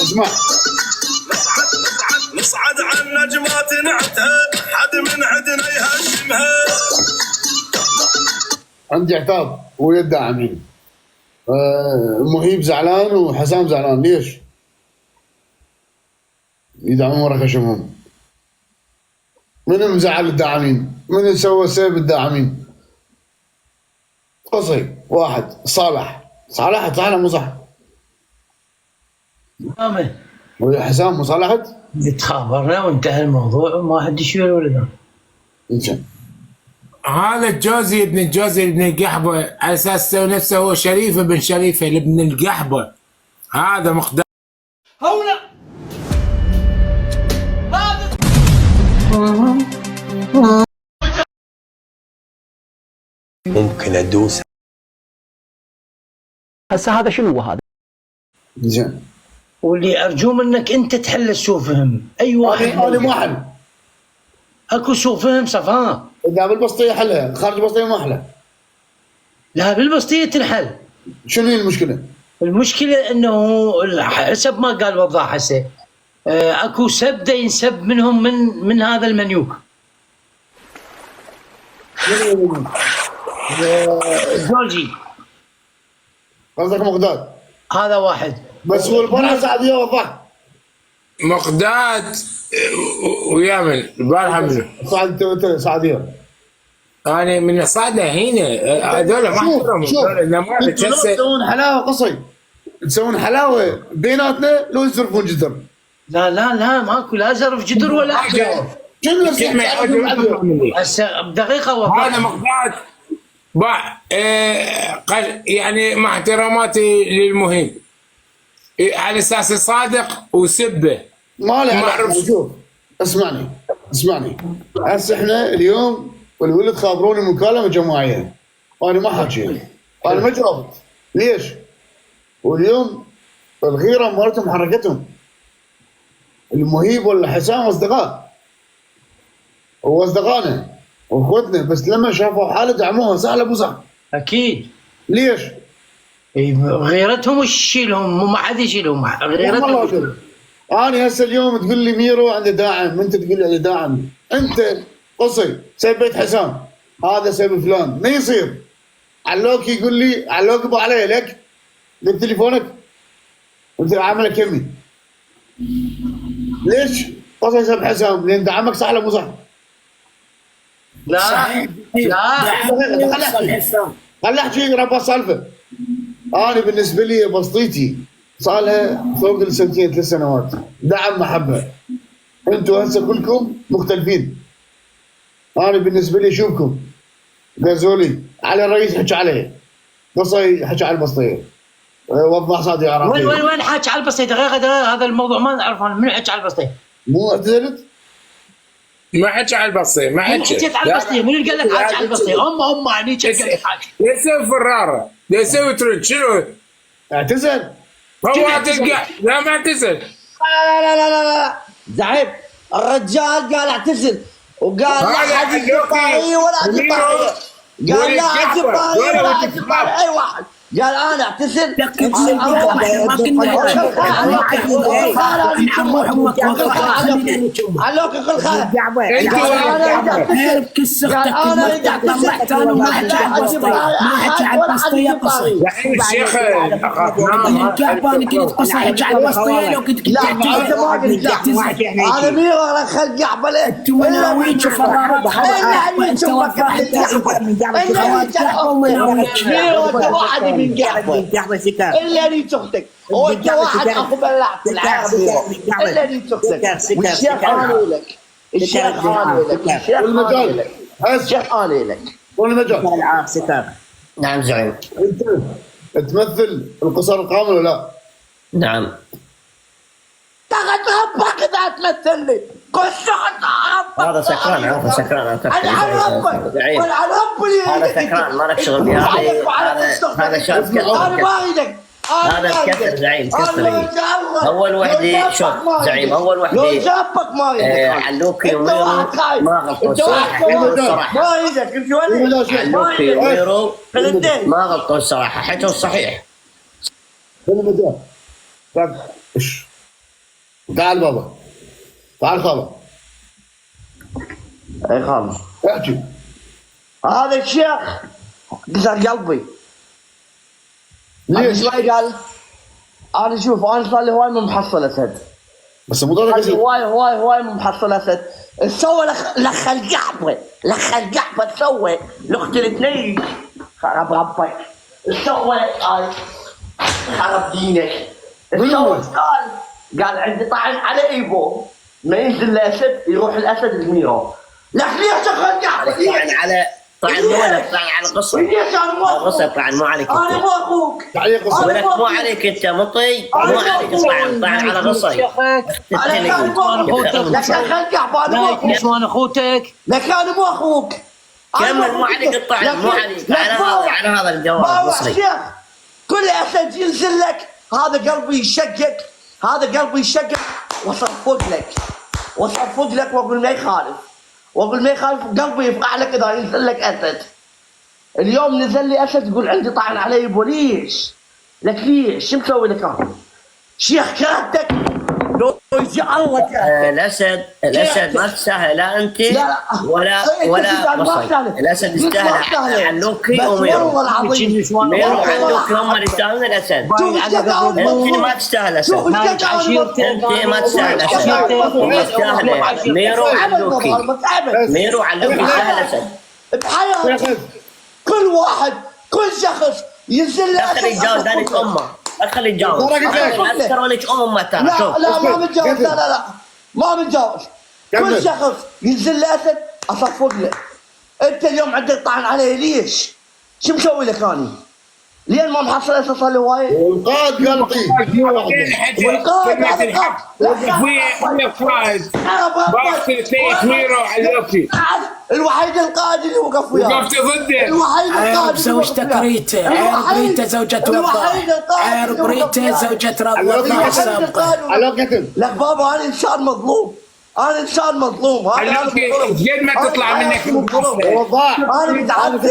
اسمع نصعد عن نجمات نعتها حد من عدنا يهشمها عندي عتاب ويا الداعمين مهيب زعلان وحسام زعلان ليش؟ يدعمون ورا خشمهم من مزعل الداعمين؟ من سوى سيب الداعمين؟ قصي واحد صالح مو صح تمام ويا حسام مو صالحت؟ تخابرنا وانتهى الموضوع وما حد يشيل ولا انزين هذا الجوزي ابن الجوزي ابن القحبه على اساس يسوي نفسه هو شريف ابن شريفه ابن القحبه هذا مقدار ممكن ادوس هسه هذا شنو هذا؟ زين واللي ارجو منك انت تحل سوء فهم اي واحد انا ما احل اكو سوء فهم صفاء اذا بالبسطيه حلها خارج البسطيه ما احلها لا بالبسطيه تنحل شنو هي المشكله؟ المشكله انه حسب ما قال وضاح هسه اكو سب ينسب منهم من هذا المنيوك جورجي قصدك مقداد هذا واحد بس هو البارحه سعديه وضح مقداد ويامن البارحه منه سعديه انا من الصعده هنا هذول ما احترموا انتوا تسوون حلاوه قصي تسوون حلاوه بيناتنا لو يزرفون جدر لا ماكو لا زرف جدر ولا حاجه شنو هسه بدقيقه وضح هذا مقداد يعني مع احتراماتي للمهم على اساس صادق وسبه ما له علاقه شوف اسمعني هسه احنا اليوم والولد خابروني مكالمه جماعيه وانا ما حكيت انا ما جاوبت ليش؟ واليوم الغيره مالتهم حركتهم المهيب ولا حسام اصدقاء واصدقائنا واخوتنا بس لما شافوا حاله دعموها صح ولا مو صح؟ اكيد ليش؟ غيرتهم وش يشيلهم؟ ما حد يشيلهم غيرتهم. انا هسه اليوم تقول لي ميرو عنده داعم انت تقول لي عنده داعم انت قصي سبيت حسام هذا سبب فلان ما يصير علوك يقول لي علوك ابو علي لك جبت تليفونك وانت عامله كمي ليش قصي سبب حسام لان دعمك صح ولا مو صح؟ لا خلي احكي ربع السالفه انا بالنسبه لي بسطيتي صار لها فوق السنتين 3 سنوات دعم محبه انتم هسه كلكم مختلفين انا بالنسبه لي اشوفكم غزولي على الرئيس حكى عليه قصي حكى على البسطيه وضح صادي عراقي وين حكى على البسطيه دقيقه هذا الموضوع ما نعرفه من حكى على البسطيه مو اعتذرت ما حكى على البسطيه ما حكى حكيت على البسطيه من اللي قال لك حكى على البسطيه هم يعني قال لك حكي يسوي فراره يسوي ترد شنو اعتزل هو تلقى لا ما اعتزل لا زعيم الرجال قال اعتزل وقال لا حد يطاري ولا حد يطاري قال لا حد يطاري ولا حد يطاري اي واحد قال انا اعتزل لكن ما كنا نعمر امك علوك كل خير هرب كسختك طلعت انا ما احكي عن البسطي ما احكي عن البسطي يا قصي يعني الشيخ الكعباني كنت قصي احكي عن البسطي لو كنت انا ميرا خل قعبله انت مناويج وفرارات انت وضحت واحد من قعبه الا اللي تختك وانت واحد اخو بلعت العربي الا اللي تختك والشيخ عاني لك الشيخ عاني لك الشيخ عاني لك والمجال. نعم زعيم. انت تمثل القصر القامل ولا لا؟ نعم. تاخذ ربك اذا تمثل لي هذا سكران هذا سكران انا على ربك وعلى ربي هذا سكران ما لك شغل بها هذا شاب انا ما اريدك هذا كسر زعيم كسر اول وحده شوف زعيم اول وحده لو جابك ما اريدك علوكي وميرو ما غلطوا الصراحه ما اريدك انت وين علوكي وميرو ما غلطوا الصراحه حكوا الصحيح. تعال بابا تعال خالد. اي خالد احكي. هذا الشيخ قصر قلبي. ليش؟ شوي قال انا شوف انا صار لي هواي من محصل اسد بس مو ضروري قصر. هواي من محصل اسد. سوى لخ القعبه سوى لاخت الاثنين خرب ربك سوى خرب دينك سوى قال عندي طعن على ايبو ما ينزل الاسد يروح الاسد الميرو. لك ليش شغل قعبه؟ طعن على طعن مو لك طعن على قصه. ليش انا مو قصه طعن مو عليك انا مو اخوك. ولك مو عليك انت مطي مو عليك طعن على قصه. لك خل قعبه انا اخوتك لك انا مو اخوك. كمل مو عليك الطعن مو عليك على هذا الجواب المصري. كل اسد ينزل لك هذا قلبي يشقق وصفق لك واقول ما يخالف قلبي يفقع لك اذا ينزل لك اسد. اليوم نزل لي اسد تقول عندي طعن علي بوليش. لك ليش؟ شو مسوي لك انا؟ شيخ كرهتك لو يجي الله كرهتك. الاسد ما تستاهل لا انت ولا قصي. الاسد يستاهل علوكي وميرو. ميرو علوكي هم اللي يستاهلون الاسد. انت ما تستاهل الاسد. انت ما تستاهل الاسد. يستاهل ميرو علوكي يستاهل الاسد. بحياتك كل شخص ينزل له خلي يتجاوز ذلك امه خلي يتجاوز. اذكر ولك امه ترى. لا ما بتجاوز لا ما بتجاوز. كل شخص ينزل له اسد اصفق له. انت اليوم عندك طعن عليه ليش؟ شو مسوي لك انا؟ لين ما محصل اسد صار لي هواي. والقائد قلبي والقائد الوحيد القائد اللي وقف وياه. وقفت ضده. الوحيد القائد زوجته ريتا عارف ريتا زوجة وضاح عارف ريتا زوجة وضاح السابقة. لك بابا انا انسان مظلوم. علوكي قد ما تطلع منك وضاح. انا متعذب.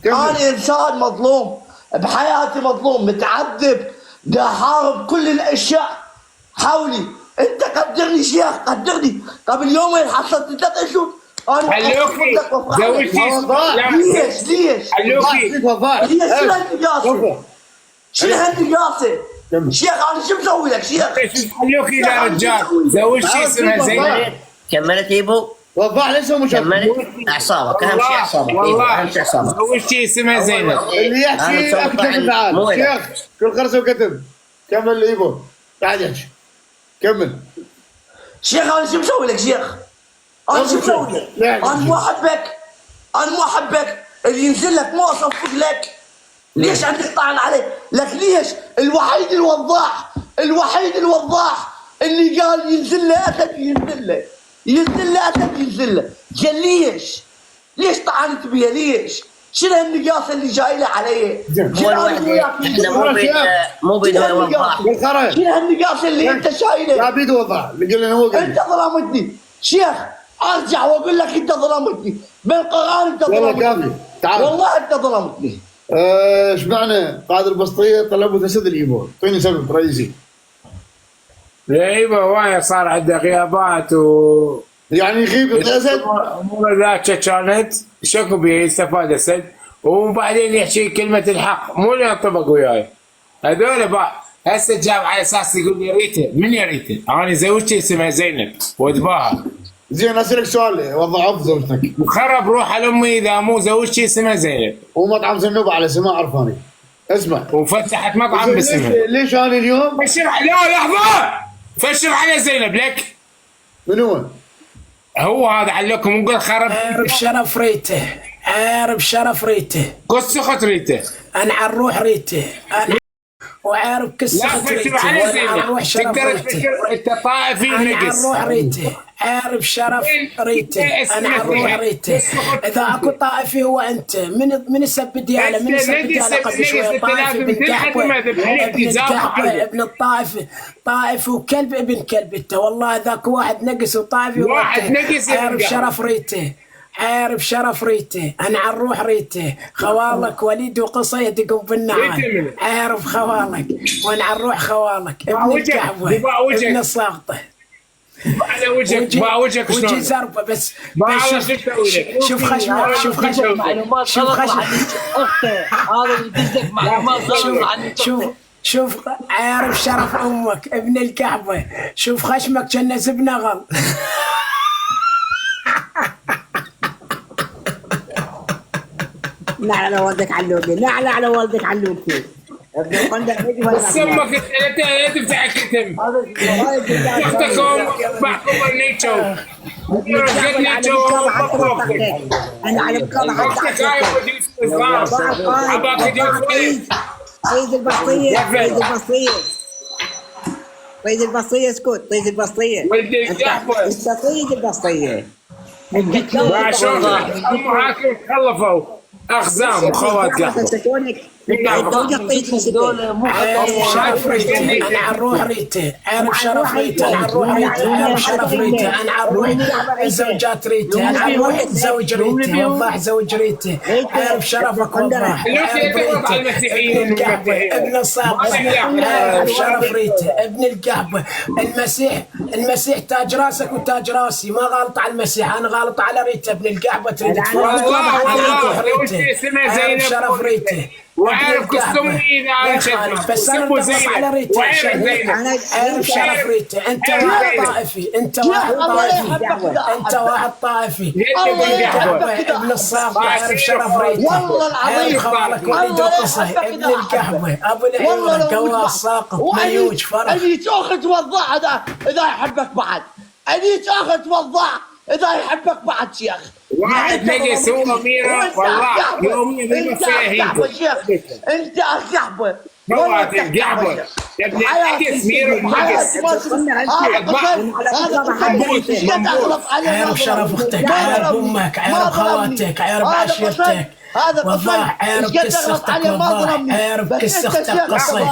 انا انسان مظلوم بحياتي متعذب دا حارب كل الاشياء حولي. انت قدرني شيخ قدرني قبل يومين حصلت 3 اشهر. علوكي زوجتي ليش؟ علوكي شنو هالنقاصه؟ شيخ انا شو مسوي لك شيخ؟ علوكي يا رجال زوجتي اسمها زينب. كملت يبو وضاح ليش هو مشكلة؟ كملت اعصابك اهم شيء اعصابك. والله زوجتي اسمها زينب. اللي يحكي اكتب تعال شيخ كل خرس وكتب. كمل ايبو تعال يحكي كمل. شيخ انا شو مسوي لك شيخ؟ انا شو مسوي لك؟ انا مو احبك اللي ينزل لك مو اصفق لك. ليش عندك طعن عليه؟ لك ليش؟ الوحيد الوضاح اللي قال ينزل له اسد ينزل له. قال ليش طعنت بيها ليش؟ شنو هالنقاصه اللي جايله علي؟ احنا مو بيد وضاح. شنو هالنقاصه اللي انت شايله؟ لا بيد وضاح اللي قلنا هو انت ظلمتني شيخ. ارجع واقول لك انت ظلمتني بالقران. انت ظلمتني والله انت ظلمتني. ايش معنى قائد البسطيه طلبوا تسد الايبو؟ اعطيني سبب رئيسي. ايوه وايد صار عنده غيابات يعني يغيب الاسد؟ امور ذاك كانت شكو بيه استفاد اسد وبعدين يحكي كلمه الحق مو اللي ينطبق وياي. هذول هسه جاب على اساس يقول لي ريتا، من يا ريتا؟ انا زوجتي اسمها زينب واتباها. زين اسالك سؤال، وضعوا زوجتك وخرب روح لامي اذا مو زوجتي اسمها زينب. ومطعم زنوبه على سماع عرفاني. اسمع وفتحت مطعم باسمها. ليش انا اليوم فشر لا لحظه فشر على زينب لك. من هو هذا عليكم نقول خرب. عارف شرف ريته، عارف شرف ريته، قص سخط ريته. انا عالروح ريته، انا وعارف قصة ريته، وانا عالروح شرف ريته. انت طائفي انا نقص. عالروح ريته، عارف شرف ريته، انا عالروح ريته. اذا اكو طائفي هو انت، من يسب دياله، من يسب دياله قبل شوي. طائفي ابن كحبه، ابن الكحبه، ابن الطائفي، طائفي وكلب ابن كلب انت. والله ذاك واحد نقص وطائفي واحد نقص. عارف شرف ريته، عارف شرف ريته، انا عالروح ريته. خوالك وليد وقصه يدقون بالنعال، عارف خوالك، وانا عالروح خوالك ابن الكعبه ابن الساقطه. على وجهك باع وجهك شلون؟ وجه زربه بس شوف خشمك، شوف خشمك، معلومات شوف غلط خشمك. اخته هذا اللي يدزك معلومات غلط عن شوف عارف شرف امك ابن الكعبه. شوف خشمك كأنه زبنه غل. لا على والدك علوقي، لا على والدك علوقي. ابن القندق يجي ولا سمك لا تفتح الكتم. اختكم بعكم النيتشو. انا على بكره حتى طيز البسطيه، طيز البسطيه، طيز البسطيه، اسكت طيز البسطيه. انت طيز البسطيه. ما شلون امهاتكم خلفوا اخزام وخوات قحبه. عارف شرف ريته، انا عالروح ريته، عارف شرف ريته، انا عالروح ريته، عارف شرف ريته، انا عالروح زوجات ريته، انا عالروح زوج ريته، وضاح زوج ريته، عارف شرفك وضاح. ابن الكعبه ابن الساقط، عارف شرف ريته، ابن الكعبه. المسيح تاج راسك وتاج راسي، ما غلط على المسيح، انا غلط على ريته. ابن الكعبه تريد والله ريته عارف شرف ريته وعارف قصتهم اذا انشدت بس انا بدرس على ريته. عارف شرف ريته. انت واحد طائفي، انت واحد طائفي، انت واحد طائفي. ابن الصاغ عارف شرف ريته، عارف خوالك وليد وقصه ابن الكحبه ابو العيون قواص ساقط ميوج فرح. اللي تاخذ توضع اذا يحبك بعد، اللي تاخذ توضع اذا يحبك بعد شيخ. واحد نقص هو ميرا والله يوميا بيبقى فيها هيك. انت الكعبه موات الكعبه يا ابن النقص ميرا نقص. عارف شرف اختك، عارف امك، عارف خواتك، عارف عشيرتك. وضاح عارف قصتك، وضاح عارف قصتك. قصه يا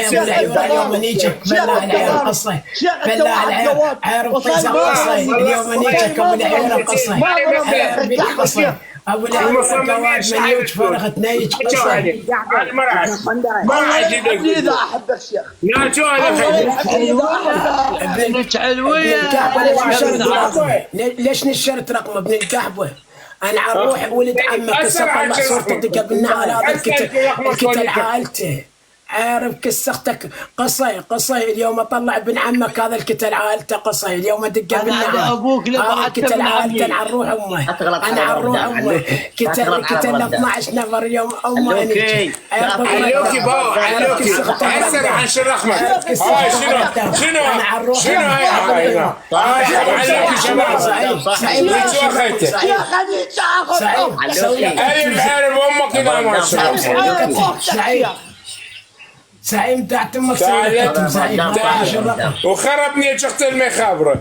ابو العيون اليوم نيجك بالله العيون قصه، بالله العيون عارف قصه اليوم نيجك ابو العيون قصه، قصه ابو العيون قواد من يوج فرغت نيج قصه. انا ما راح اجيب اذا احبك شيخ. لا شو هذا ابنك علويه. ليش نشرت رقم ابن الكعبه؟ انا عالروح ولد عمك السقا صورته دق بالنعال. هذا الكتل عائلته، عارف قصتك. قصي اليوم اطلع ابن عمك هذا الكتل عائلته. قصي اليوم ادق بالنعال. هذا الكتل عائلته. انا عالروح امه، انا عالروح امه. كتل 12 نفر اليوم امه. علوكي باو علوكي هسه راح انشر رقمك. شنو انا عالروح شنو هاي علوكي شباب سعيد عارف امك اذا ما سعيد سعيد تحت امك سعيد وخربني شخت المخابره.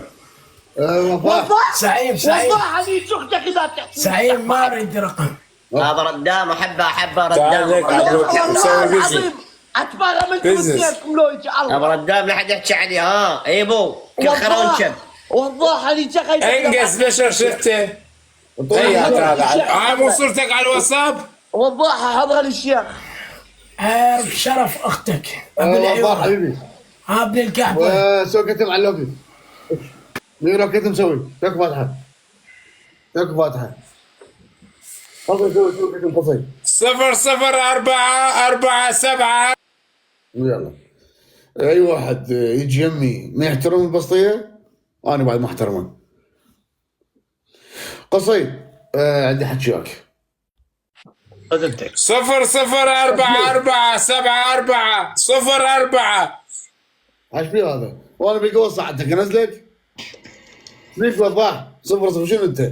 سعيد سعيد ما اريد رقم. هذا ردام احبه ردام. اتبغى من كلكم لو يجي الله. ابو ردام لا حد يحكي عليه. ها ايبو كل خرونشب والله اللي انقز بشر شفته. هي هذا مو صورتك على الواتساب. وضحها حضر الشيخ. عارف شرف اختك ابن وضاح العيون. حبيبي. ابن القهوه. سوي كتم على اللوبي. ميرا كتم سوي. تك فاتحه. تك فاتحه. قصي سوي كتم قصي. 004447. يلا. اي واحد يجي يمي ما يحترم البسطيه انا بعد ما احترمه. قصي عندي حكي وياك. 004474 ايش في هذا؟ وانا بقوى ساعتك انزلك؟ ليش وضاح؟ 00 شنو انت؟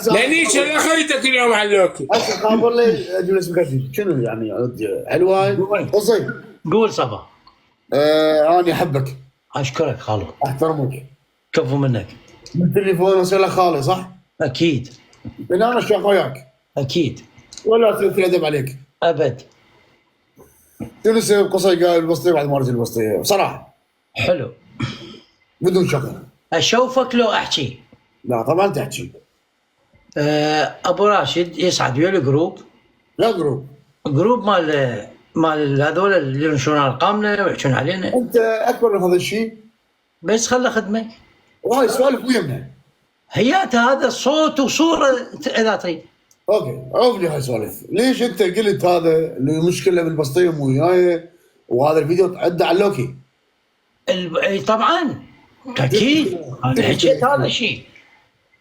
لانيش انا خليتك اليوم علوكي. هسه خابر لي اجيب اسمك شنو يعني حلوه قصي. قول صبا. انا احبك. اشكرك خالو. احترمك. كفو منك. بالتليفون اسال خالي صح؟ اكيد. من انا الشيخ وياك. اكيد. ولا في ادب عليك. ابد. شنو سبب قصي قال البسطيه بعد ما رجع البسطيه بصراحه؟ حلو. بدون شغل. اشوفك لو احكي. لا طبعا تحكي. ابو راشد يصعد ويا الجروب. لا جروب. جروب مال هذول اللي ينشرون ارقامنا ويحكون علينا. انت اكبر من هذا الشيء. بس خله خدمك. وهاي سوالف ويمنا. هيات هذا صوت وصوره اذا تريد. اوكي عوف لي هاي سوالف. ليش انت قلت هذا اللي مشكله بالبسطيه مو وياي وهذا الفيديو تعدى على لوكي؟ اي طبعا اكيد انا حكيت هذا الشيء.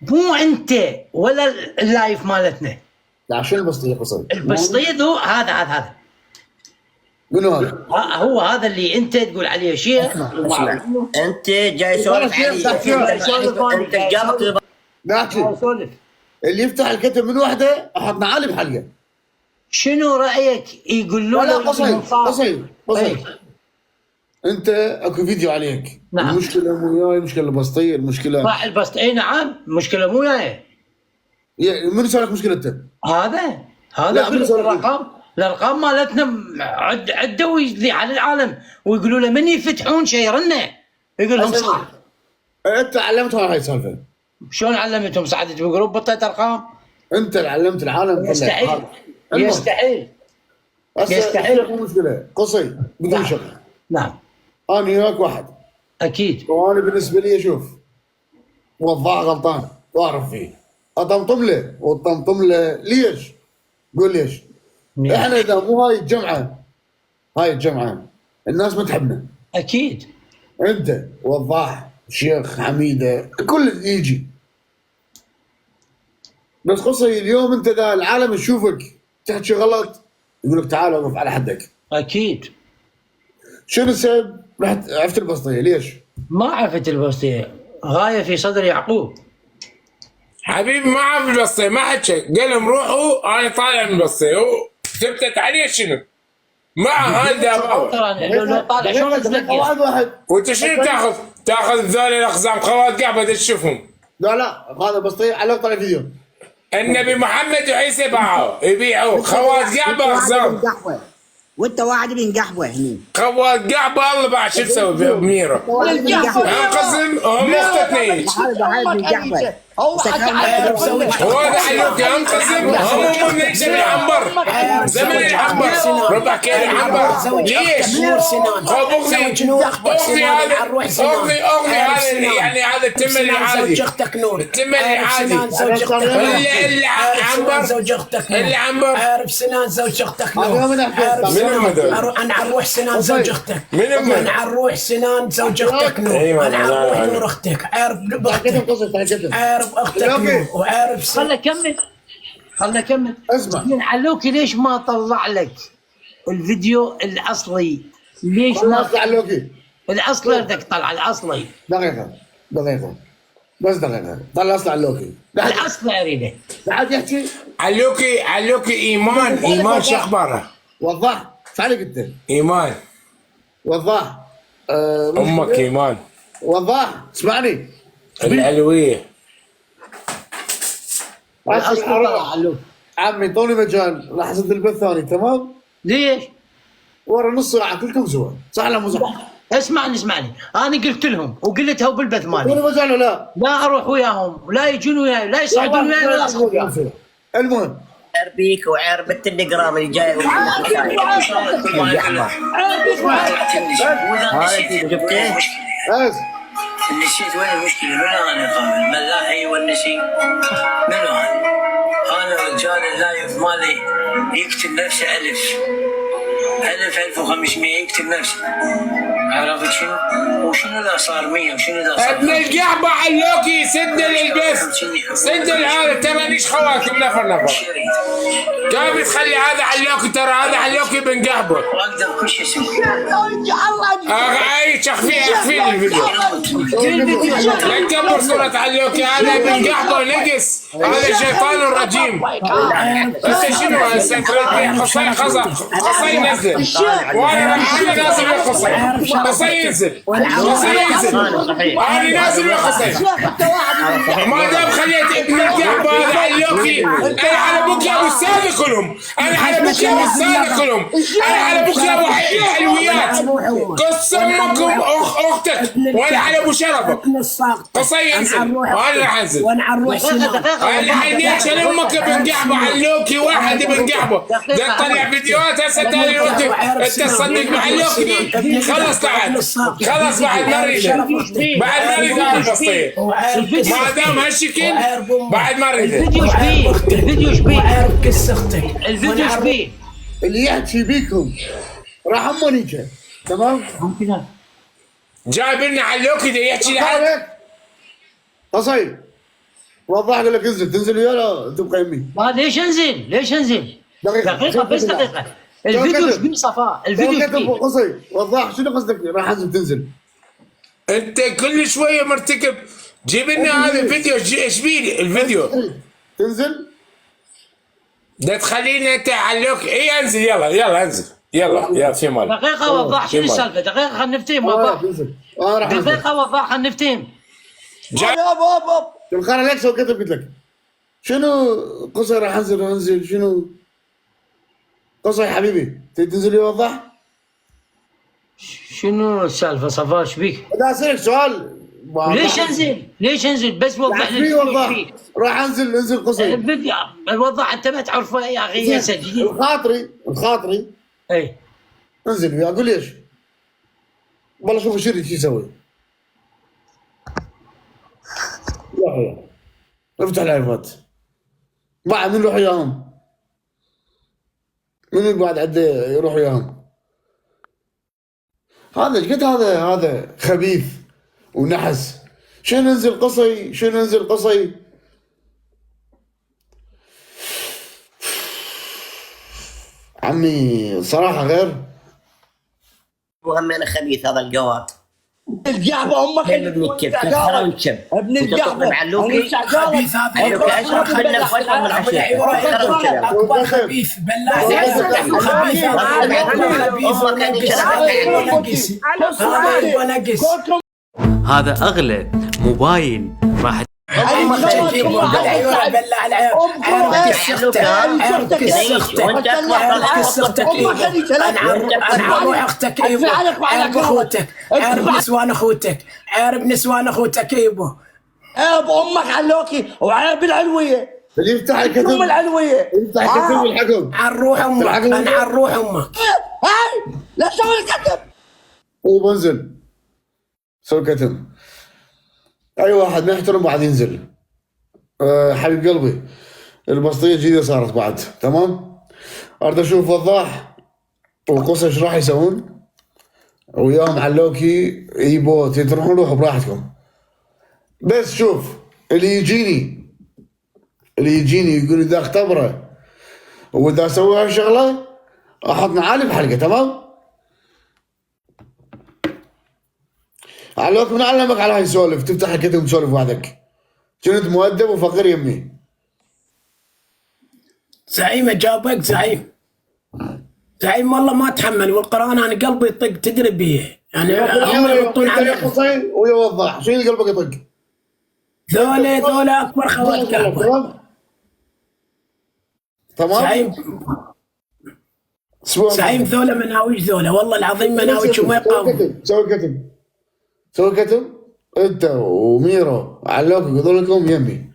مو انت ولا اللايف مالتنا. لا شنو البسطيه قصير؟ البسطيه هو هذا منو هذا؟ هو هذا اللي انت تقول عليه شيخ. انت جاي سولف انت جابت ناكي اللي يفتح الكتب من وحده احطنا عالي بحلقه. شنو رايك يقولوا له؟ قصير انت اكو فيديو عليك. نعم. المشكله مو وياي، المشكله البسطيه، المشكله صح البسط. اي نعم المشكله مو وياي. من سالك مشكلته؟ هذا الارقام مالتنا عدوا ويذيع على العالم ويقولوا له من يفتحون شيء يرنه يقول لهم صح. انت علمتهم هاي السالفه. شلون علمتهم؟ صعدت بجروب بطيت ارقام. انت اللي علمت العالم. يستحيل. مو مشكله قصي بدون شك. نعم. انا وياك واحد. اكيد. وانا بالنسبه لي اشوف وضاع غلطان واعرف فيه اطمطم له وطمطم له. ليش؟ قول ليش؟ احنا اذا مو هاي الجمعه الناس ما تحبنا. اكيد. انت وضاح شيخ حميده كل يجي. بس قصي اليوم انت اذا العالم يشوفك تحكي غلط يقول لك تعال وقف على حدك. اكيد. شنو السبب؟ رحت عرفت البسطيه ليش؟ ما عرفت البسطيه. غايه في صدر يعقوب. حبيبي ما عرف البسطيه ما حكى. قال لهم روحوا انا طالع من البسطيه. ثبتت عليه شنو؟ مع هاي الدابه. لو طالع شلون واحد. وانت شنو تاخذ ذول الاقزام خوات قاعده تشوفهم؟ لا هذا بسطيه على طالع فيديو. النبي محمد وعيسى باعوا يبيعوا خوات قعبه اقزام. وانت واحد من قحوه هني. خوات قعبه الله بعد شو تسوي بميره؟ انقسم هم اختتني. هو هذا علوك انقسم هم من زمن العنبر. زمن العنبر ربع كيلو عنبر. ليش؟ اغني هذا يعني هذا التم اللي عادي. التم اللي عادي. اللي عنبر. زوج اختك اللي عنبر. عارف سنان زوج اختك نور. انا عروح سنان زوج اختك. انا عروح سنان زوج اختك نور. انا عروح نور اختك. عارف عارف اختك نور وعارف خلنا اكمل. اسمع علوكي ليش ما طلع لك الفيديو الاصلي؟ ليش ما طلع لوكي؟ الاصلي بدك تطلع الاصلي. دقيقه بس دقيقه طلع اصلع لوكي. الاصلي اريده. بعد يحكي علوكي ايمان شو اخباره؟ وضح تعال انت ايمان وضح امك ايمان. وضح اسمعني العلويه. عمي طوني مجال راح اسد البث ثاني تمام؟ ليش؟ ورا نص ساعه كلكم سوا صح ولا مو صح؟ اسمعني انا قلت لهم وقلتها بالبث مالي. طوني مجال ولا لا اروح وياهم ولا يجون وياي لا يصعدون وياي ولا اصعد وياهم. المهم عير بيك وعير بنت النقرام اللي جاي جبته؟ النشيد وين المشكلة؟ منو انا قابل؟ الملاحي والنشيد؟ منو انا الرجال اللايف مالي يكتب نفسه ألف 1500 يكتب نفسه. عرفت شنو؟ وشنو اذا صار 100 وشنو اذا صار ابن القعبة علوكي سدل البث سدل هذا ترى ليش خواتم نفر قام تخلي هذا علوكي ترى هذا علوكي بن قعبة واقدر كل شيء اسوي. اي اخفي الفيديو لا تكبر صورة علوكي هذا بن قعبة نقص هذا شيطان رجيم. انت شنو هسه قصي نزل وانا نازل قصي ينزل انا نازل بالقصي ما دام خليت ابن القعبة هذا علوكي انا على ابوك يا ابو السادة كلهم انا على ابوك يا ابو السادة كلهم انا على ابوك يا ابو حلويات قص امكم اختك وانا على ابو شرفك قصي ينزل وانا راح انزل انا حنيت شل امك ابن قعبة علوكي واحد ابن قعبة ده طلع فيديوهات هسه تاني وقت انت تصدق بعلوكي دي خلص تعال خلص بعد ما اريد انا قصير ما دام هالشكل بعد ما اريد. الفيديو ايش بيه؟ عارف قص اختك الفيديو ايش بيه؟ اللي يحكي بيكم راح امونيكا تمام؟ جايب لنا علوكي ده يحكي لحد قصير وضح لك انزل تنزل وياه تبقى يمي. ما ليش انزل؟ ليش انزل؟ دقيقة بس دقيقة الفيديو ايش بيه صفاء؟ الفيديو ايش بيه؟ قصير وضح شنو قصدك راح انزل تنزل؟ انت كل شويه مرتكب جيب لنا هذا الفيديو ايش بيه الفيديو؟ تنزل؟ ده تخليني انت علوك اي انزل يلا انزل يلا في مال دقيقة وضح شنو السالفة؟ دقيقة خلينا نفتهم وضح دقيقة وضح خلينا نفتهم. الخرا لك سو كتب قلت لك شنو قصي راح انزل شنو قصي حبيبي تنزل يوضح شنو السالفة صفاء ايش بيك؟ بدي اسالك سؤال ليش انزل بس وضح لي وضح راح انزل قصي الفيديو وضح انت ما تعرفه يا اخي يا سيدي الخاطري اي انزل وياه اقول ليش؟ والله شوف الشريك شو يسوي افتح لايفات بعد من يروح وياهم من بعد عده يروح وياهم هذا ايش قد هذا خبيث ونحس شنو ننزل قصي عمي صراحة غير وهم انا خبيث هذا الجواب القعبة امك ابن الكب كثر الكب ابن القعبة خبيث هذا اشرب منه فترة من العشية اكبر خبيث بلاش هذا اغلى موبايل راح عارف نسوان اخوتك يبو عيب امك علوكي وعيب العلويه اللي يفتح الكتب ام العلويه يفتح الكتب والحكم عن روح امك انا عن روح امك هاي لا تسوي الكتب وبنزل سوي كتب اي واحد ما يحترم بعد ينزل. حبيب قلبي البسطيه جديده صارت بعد تمام. اريد اشوف وضاح وقصه ايش راح يسوون وياهم علوكي يبو تروحون روحوا براحتكم. بس شوف اللي يجيني يقول اذا اختبره واذا اسوي هالشغله احط نعالي بحلقه تمام. علوك من علمك على هاي السوالف تفتح الكتب وتسولف وحدك كنت مؤدب وفقير يمي. زعيم اجابك زعيم والله ما اتحمل والقران انا قلبي يطق تدري بيه يعني هم يحطون على قصي ويوضح شنو قلبك يطق. ذولا اكبر خوات كعبه تمام. زعيم ذولا مناويش ذولا والله العظيم مناويش وما يقاومون. سوي كتب انت وميرو علوك يقولون لكم يمي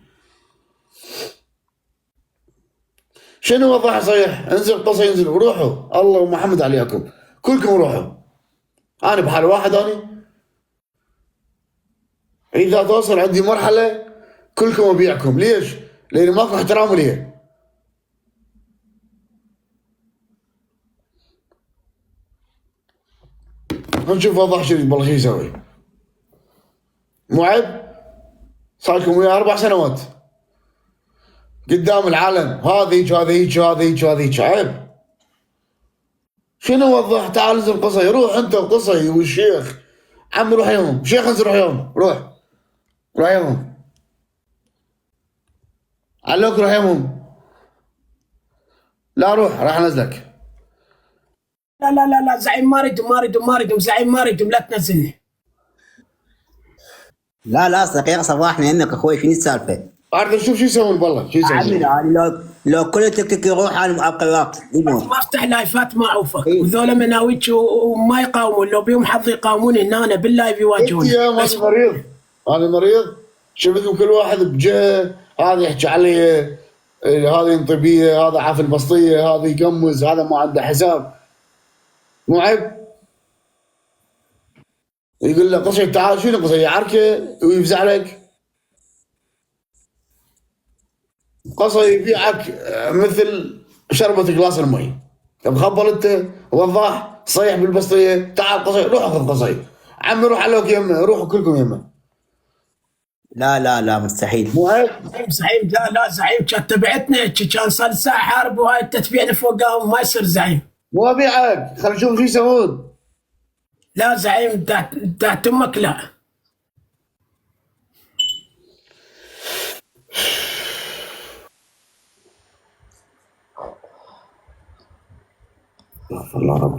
شنو وضح صيح؟ انزل قصي انزل وروحوا، الله ومحمد عليكم كلكم روحوا. انا بحال واحد اني اذا توصل عندي مرحله كلكم ابيعكم. ليش؟ لان ماكو احترام لي. نشوف وضح شريد بالله شو يسوي. مو عيب؟ صار لكم وياه 4 سنوات قدام العالم، هذا هيك هذا هيك هذا هيك هذا هيك. عيب. شنو وضح؟ تعال انزل قصي، روح انت وقصي والشيخ. عمي روح يوم، شيخ انزل روح يوم، روح يوم. علوك روح يوم. لا روح راح انزلك. لا زعيم ما اريدهم زعيم ما اريدهم لا تنزلني. لا صديقي صباحنا انك اخوي شنو السالفه؟ عارف شوف شو يسوون بالله شو يسوون. عمي لو كل تك تك يروح انا ابقى واقف. ما افتح لايفات ما اعوفك وذولا مناويك وما يقاومون، لو بيهم حظ يقاومون هنا انا باللايف يواجهوني. يا انا مريض، انا مريض. شفتكم كل واحد بجهه، هذا يحكي علي هذه انطبيه، هذا حافل بسطيه، هذا يقمز، هذا ما عنده حساب. مو عيب؟ يقول له قصي تعال شنو قصي عركه ويفزع لك. قصي يبيعك مثل شربة جلاس المي. مخبل انت وضاح صيح بالبسطيه، تعال قصي روح اخذ قصي. عمي روح علوك يمه، روحوا كلكم يمه. لا مستحيل. مو عيب؟ زعيم لا زعيم كان تبعتنا كان صار ساعه حارب وهاي التتبيع فوقهم ما يصير زعيم. مو ابيعك، خلينا نشوف شو يسوون. لا زعيم دعت امك لا. الله رب.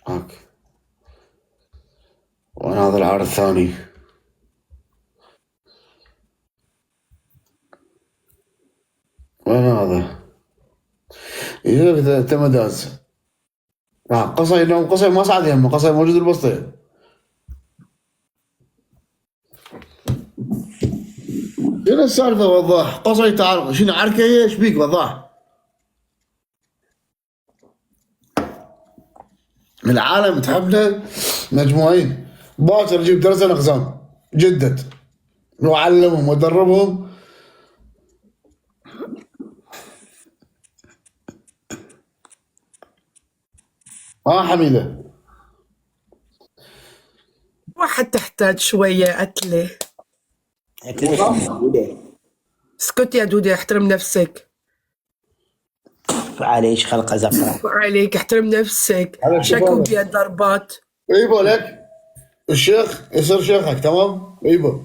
هاك وانا هذا العار الثاني. وين هذا؟ إذا تمداز. قصي لو قصي ما صعد يمه، قصي موجود البسطة. شنو السالفة وضاح؟ قصي تعال شنو عركة هي؟ ايش بيك وضاح؟ العالم تحبنا مجموعين. باكر اجيب درس الاقزام جدد واعلمهم وادربهم. حميدة واحد تحتاج شوية أكلة. اسكت يا دودي احترم نفسك. عليش خلقه زفرة. عليك احترم نفسك. شكو بيا ضربات. ايبو لك الشيخ يصير شيخك تمام. ايبو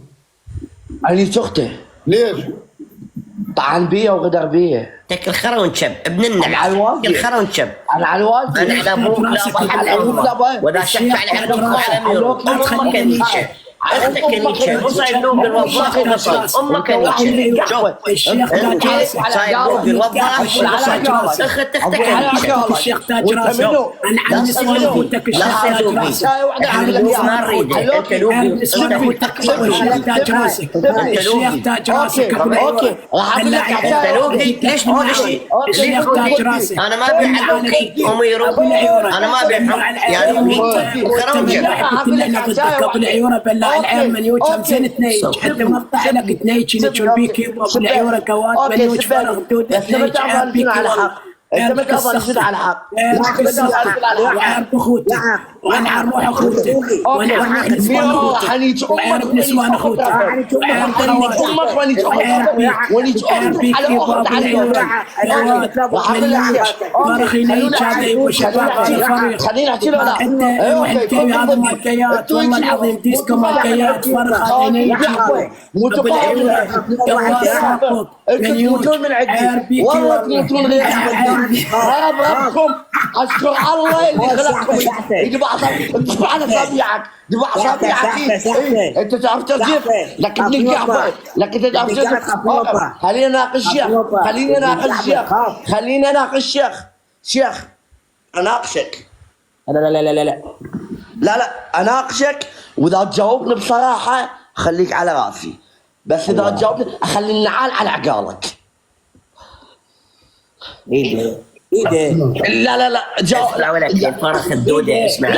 علي سخته. ليش؟ طعن بيه وغدر بيه. تاكل خرا ونشب ابن النعم. تاكل خرا ونشب. انا على والدي. انا على ابوك لا ابوك ولا شك على عرضك وعلى ميرو. امك كنيشه. اختك كنيشه. وصايب لوق الوظاف وبصل. امك كنيشه. الشيخ تاج راسك. صايب لوق الوظاف وبصل. اختك كنيشه. الشيخ تاج راسك. انا عن نسوان قلتك الشيخ تاج راسك. ما نريده. انت لوبي. الشيخ تاج راسك. الشيخ تاج راسك. اوكي انت لوبي ليش بتمشي؟ الشيخ تاج راسك. انا ما ابيع لوكي وميرو. انا ما ابيع يعني قبل عيوره بالله العام من يوجه زين تنيج حتى مقطع لك تنيج نشول بيك ابو العيوره كوات من يوجه فرغ دود تنيج بيك على حق. انت ما تقبل شنو على حق. وعارف اخوتي وانا عارف اخوتي وانا عارف نسوان اخوتي وعارف نسوان اخوتي وعارف امك وليج امك على اخت على فرخيني شادي وشباب خلينا نحكي له لا انت روح تسوي هذا الماركيات والله العظيم ديسكو ماركيات فرخيني مو تموتون من عندي والله تموتون غير ربكم اشكر الله اللي خلقكم. يجيب اصابعك جيب اصابعك. انت تعرف ترجيف لكن القحبه لكن انت تعرف ترجيف. خلينا نناقش الشيخ. شيخ اناقشك. لا اناقشك واذا تجاوبني بصراحه خليك على راسي. بس اذا تجاوبني اخلي النعال على عقالك. ايده لا اسمع ولك فرخ الدوده. اسمع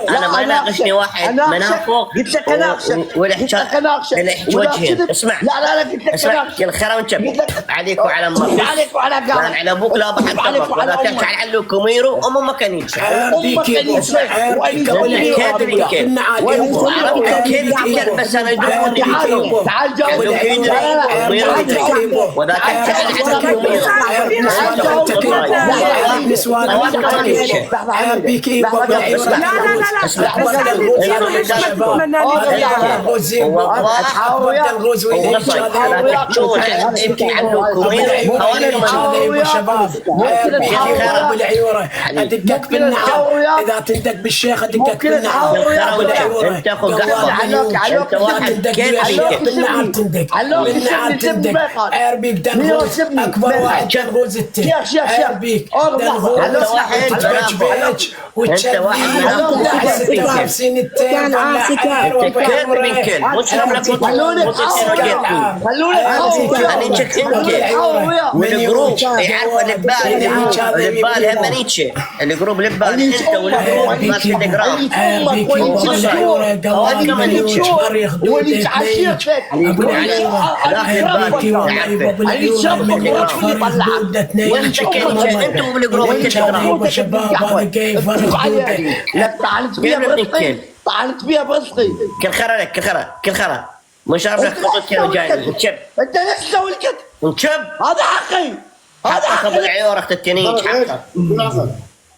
انا ما ناقشني واحد منافق قلت لك اناقشك ولحج وجهين. اسمع لا قلت لك اسمع يا الخير ونشب عليك وعلى امك عليك وعلى قالك على ابوك لا بحب ولا تحكي على علوك وميرو امك كانيتش بس انا يدوم تعال جاوب وذا تحكي على وميرو ادقك بالنعال اذا تندق بالشيخ ادقك بالنعال تندق اربيك دنغوز اكبر واحد دنغوز التين اربيك دنغوز وتبجبج وتشبيك سين التين والجروب يعرفوا لبال همنيتشي الجروب لبال انت والجروب ما في تقرام طعنت بيها برزقي كل خرا مش عارف لك خطوط كذا وجاي نشب انت ليش تسوي الكذب؟ نشب هذا حقي هذا حقي العيور اخت التنين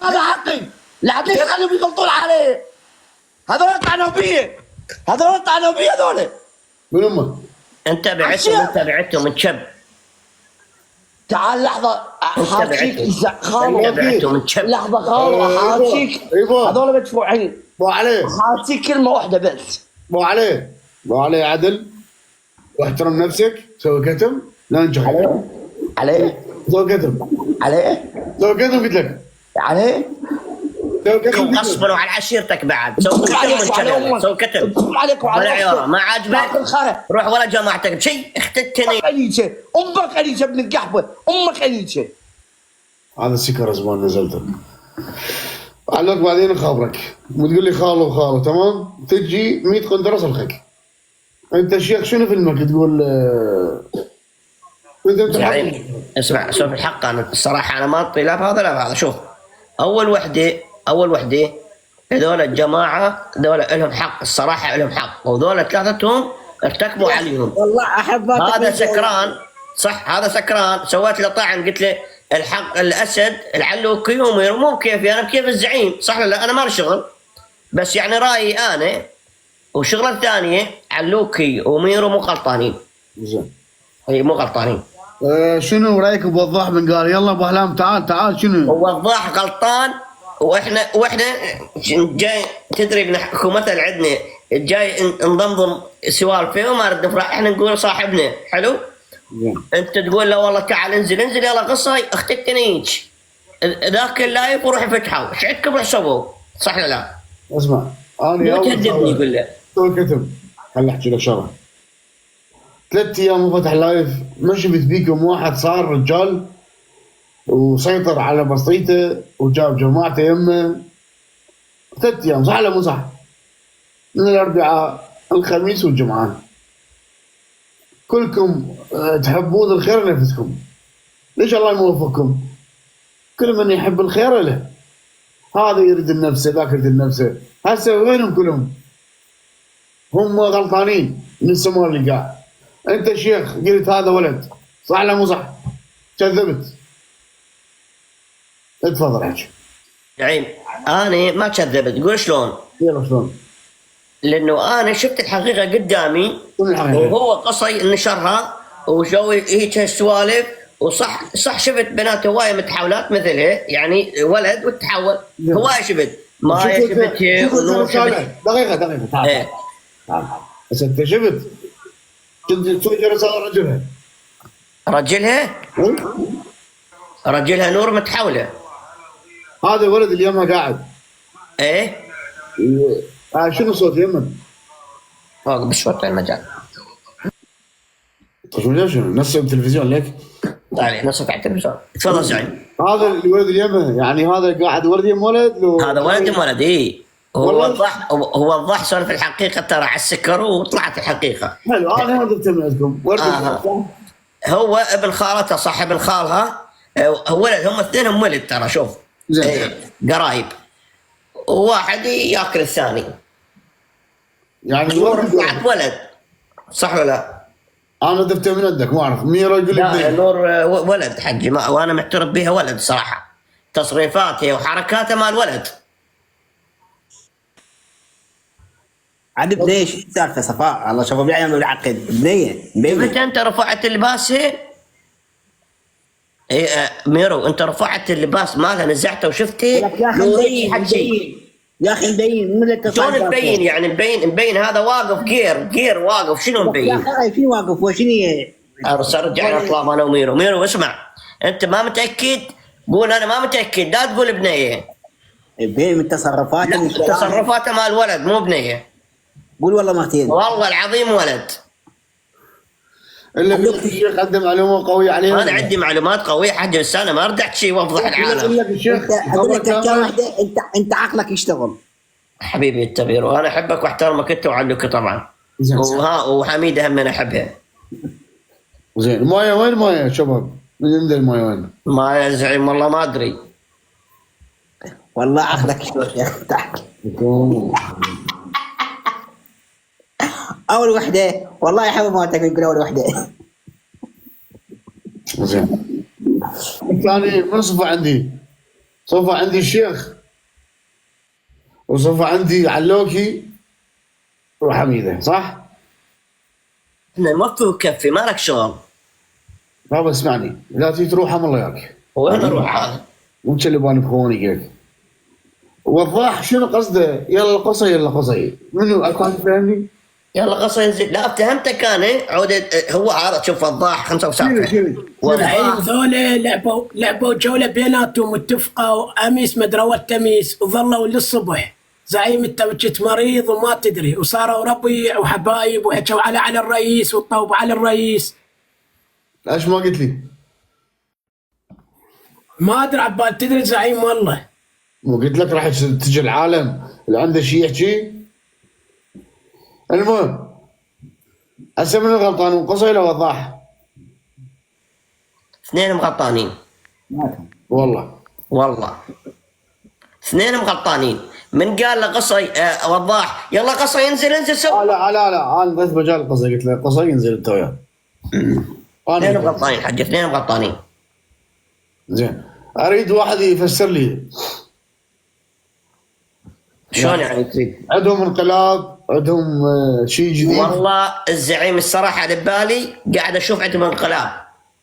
هذا حقي لعبيك خليهم يغلطون عليه هذول طعنوا بي هذول من امك؟ انت بعتهم نشب تعال لحظة حاجيك لحظة خالو حاجيك ايوه هذول مدفوعين بو عليه حاجيك كلمة واحدة بس بو عليه عدل واحترم نفسك سوي كتم لا ننجح عليه سوي كتم قلت لك عليه غصبا على عشيرتك بعد سوي كتم عليك وعلى عيارة ما عاجبك روح ولا جماعتك شيء اختتني امك انيشه ابن القحبه امك انيشه هذا سكر زمان نزلته علوك بعدين اخابرك وتقول لي خالو تمام تجي 100 قندرة الخك انت شيخ شنو فيلمك تقول اسمع سوف الحق انا الصراحه انا ما اطي لا بهذا لا بهذا. شوف اول وحده هذول الجماعه ذول لهم حق الصراحه لهم حق وذول ثلاثتهم ارتكبوا عليهم والله احبك هذا سكران صح هذا سكران سويت له طعن قلت له الحق الاسد العلوكي وميرو مو بكيفي انا بكيف الزعيم صح لا انا ما لي شغل بس يعني رايي انا والشغله الثانيه علوكي وميرو مو غلطانين زين هي مو غلطانين شنو رايك بوضاح بن قال يلا ابو احلام تعال شنو وضاح غلطان واحنا جاي تدري ان حكومتنا عندنا جاي نضمضم سوالفه وما رد نفرح احنا نقول صاحبنا حلو انت تقول له والله تعال انزل يلا قصه اختك تنيج ذاك اللايف وروح فتحوا ايش عندكم روح سووا صح ولا لا؟ اسمع انا يوم يقول له سوي كتب خليني احكي لك شغله 3 ايام وفتح لايف ما شفت بيكم واحد صار رجال وسيطر على بسيطه وجاب جماعته يمه 3 ايام صح ولا مو صح؟ من الاربعاء الخميس والجمعه كلكم تحبون الخير لنفسكم ليش الله يوفقكم؟ كل من يحب الخير له هذا يريد النفس ذاك يريد النفس هسه وينهم كلهم؟ هم غلطانين من السماء اللي قاعد انت شيخ قلت هذا ولد صح ولا مو صح؟ كذبت اتفضل حكي نعيم انا ما كذبت قول شلون؟ يلا شلون؟ لانه انا شفت الحقيقه قدامي وهو قصي نشرها وسوي هيك هالسوالف وصح شفت بنات هوايه متحولات مثلها يعني ولد وتحول هوايه شفت ما شفت دقيقه تعال بس انت شفت كنت تسوي رساله رجلها نور متحوله هذا الولد اللي يمه قاعد ايه شنو صوت يمه؟ واقف بالشرطة المجال. طيب ليش نص التلفزيون ليك؟ طيب نصك على التلفزيون. تفضل زعيم. هذا الولد اليمه يعني هذا قاعد ولد يم ولد هذا ولد يم ولد اي. هو وضح سولف الحقيقة ترى على السكر وطلعت الحقيقة. حلو انا هذا من عندكم هو ابن خالته صح ابن خالها ولد هم اثنينهم ولد ترى شوف قرايب وواحد ياكل الثاني يعني طلعت ولد صح ولا لا؟ انا دفته من عندك ما اعرف ميرا يقول لا نور ولد حجي وانا معترف بها ولد صراحة تصريفاتها وحركاتها مال ولد. عاد ليش السالفه صفاء الله شوفوا بيعملوا العقد بنيه متى انت رفعت اللباسه؟ اي ميرو انت رفعت اللباس مالها نزعته وشفته يا اخي مبين يا اخي مبين من اللي شلون مبين يعني مبين هذا واقف جير واقف شنو مبين؟ يا اخي في واقف وشنو رجعنا اطلاب انا وميرو اسمع انت ما متاكد قول انا ما متاكد لا تقول بنيه مبين من تصرفاته تصرفاته مال ولد مو بنيه قول والله مرتين والله العظيم ولد الا الشيخ عنده معلومه قويه عليه. انا عندي معلومات قويه حاجه بس انا ما ردعت شيء واوضح العالم. اقول لك واحده انت عقلك يشتغل حبيبي التغيير وانا احبك واحترمك انت وعلوك طبعا وحميده هم انا احبها. زين المايه وين مايه شباب؟ من عند المايه وين؟ مايه زعيم والله ما ادري والله عقلك يشتغل يا اخي. اول وحده والله يحب موتك يقول اول وحده. زين الثاني من صفه عندي؟ صفه عندي الشيخ وصفه عندي علوكي وحميده صح؟ احنا نوفي وكفي مالك شغل. بابا اسمعني لا تجي تروح الله ياك. وين اروح هذا؟ مو اللي باني بخوني هيك. وضاح شنو قصده؟ يلا قصي منو اكو واحد فاهمني؟ يلا قصي ينزل لا فهمتك انا عودة هو هذا شوف وضاح 75 وضاح ذولا لعبوا جوله بيناتهم متفقه اميس مدري تميس وظلوا للصبح. زعيم انت كنت مريض وما تدري وصاروا ربيع وحبايب وحكوا على الرئيس وطوبوا على الرئيس. ليش ما قلت لي؟ ما ادري عبال تدري زعيم والله. مو قلت لك راح تجي العالم اللي عنده شيء يحكي؟ المهم هسه من الغلطان قصي ولا وضاح؟ اثنين غلطانين والله اثنين غلطانين. من قال له قصي وضاح يلا قصي انزل سو لا انا بس مجال قصي قلت له قصي انزل انت وياه. اثنين غلطانين حق اثنين غلطانين. زين اريد واحد يفسر لي شلون يعني تريد؟ عندهم انقلاب عندهم شيء جديد؟ والله الزعيم الصراحه على بالي قاعد اشوف عندهم انقلاب.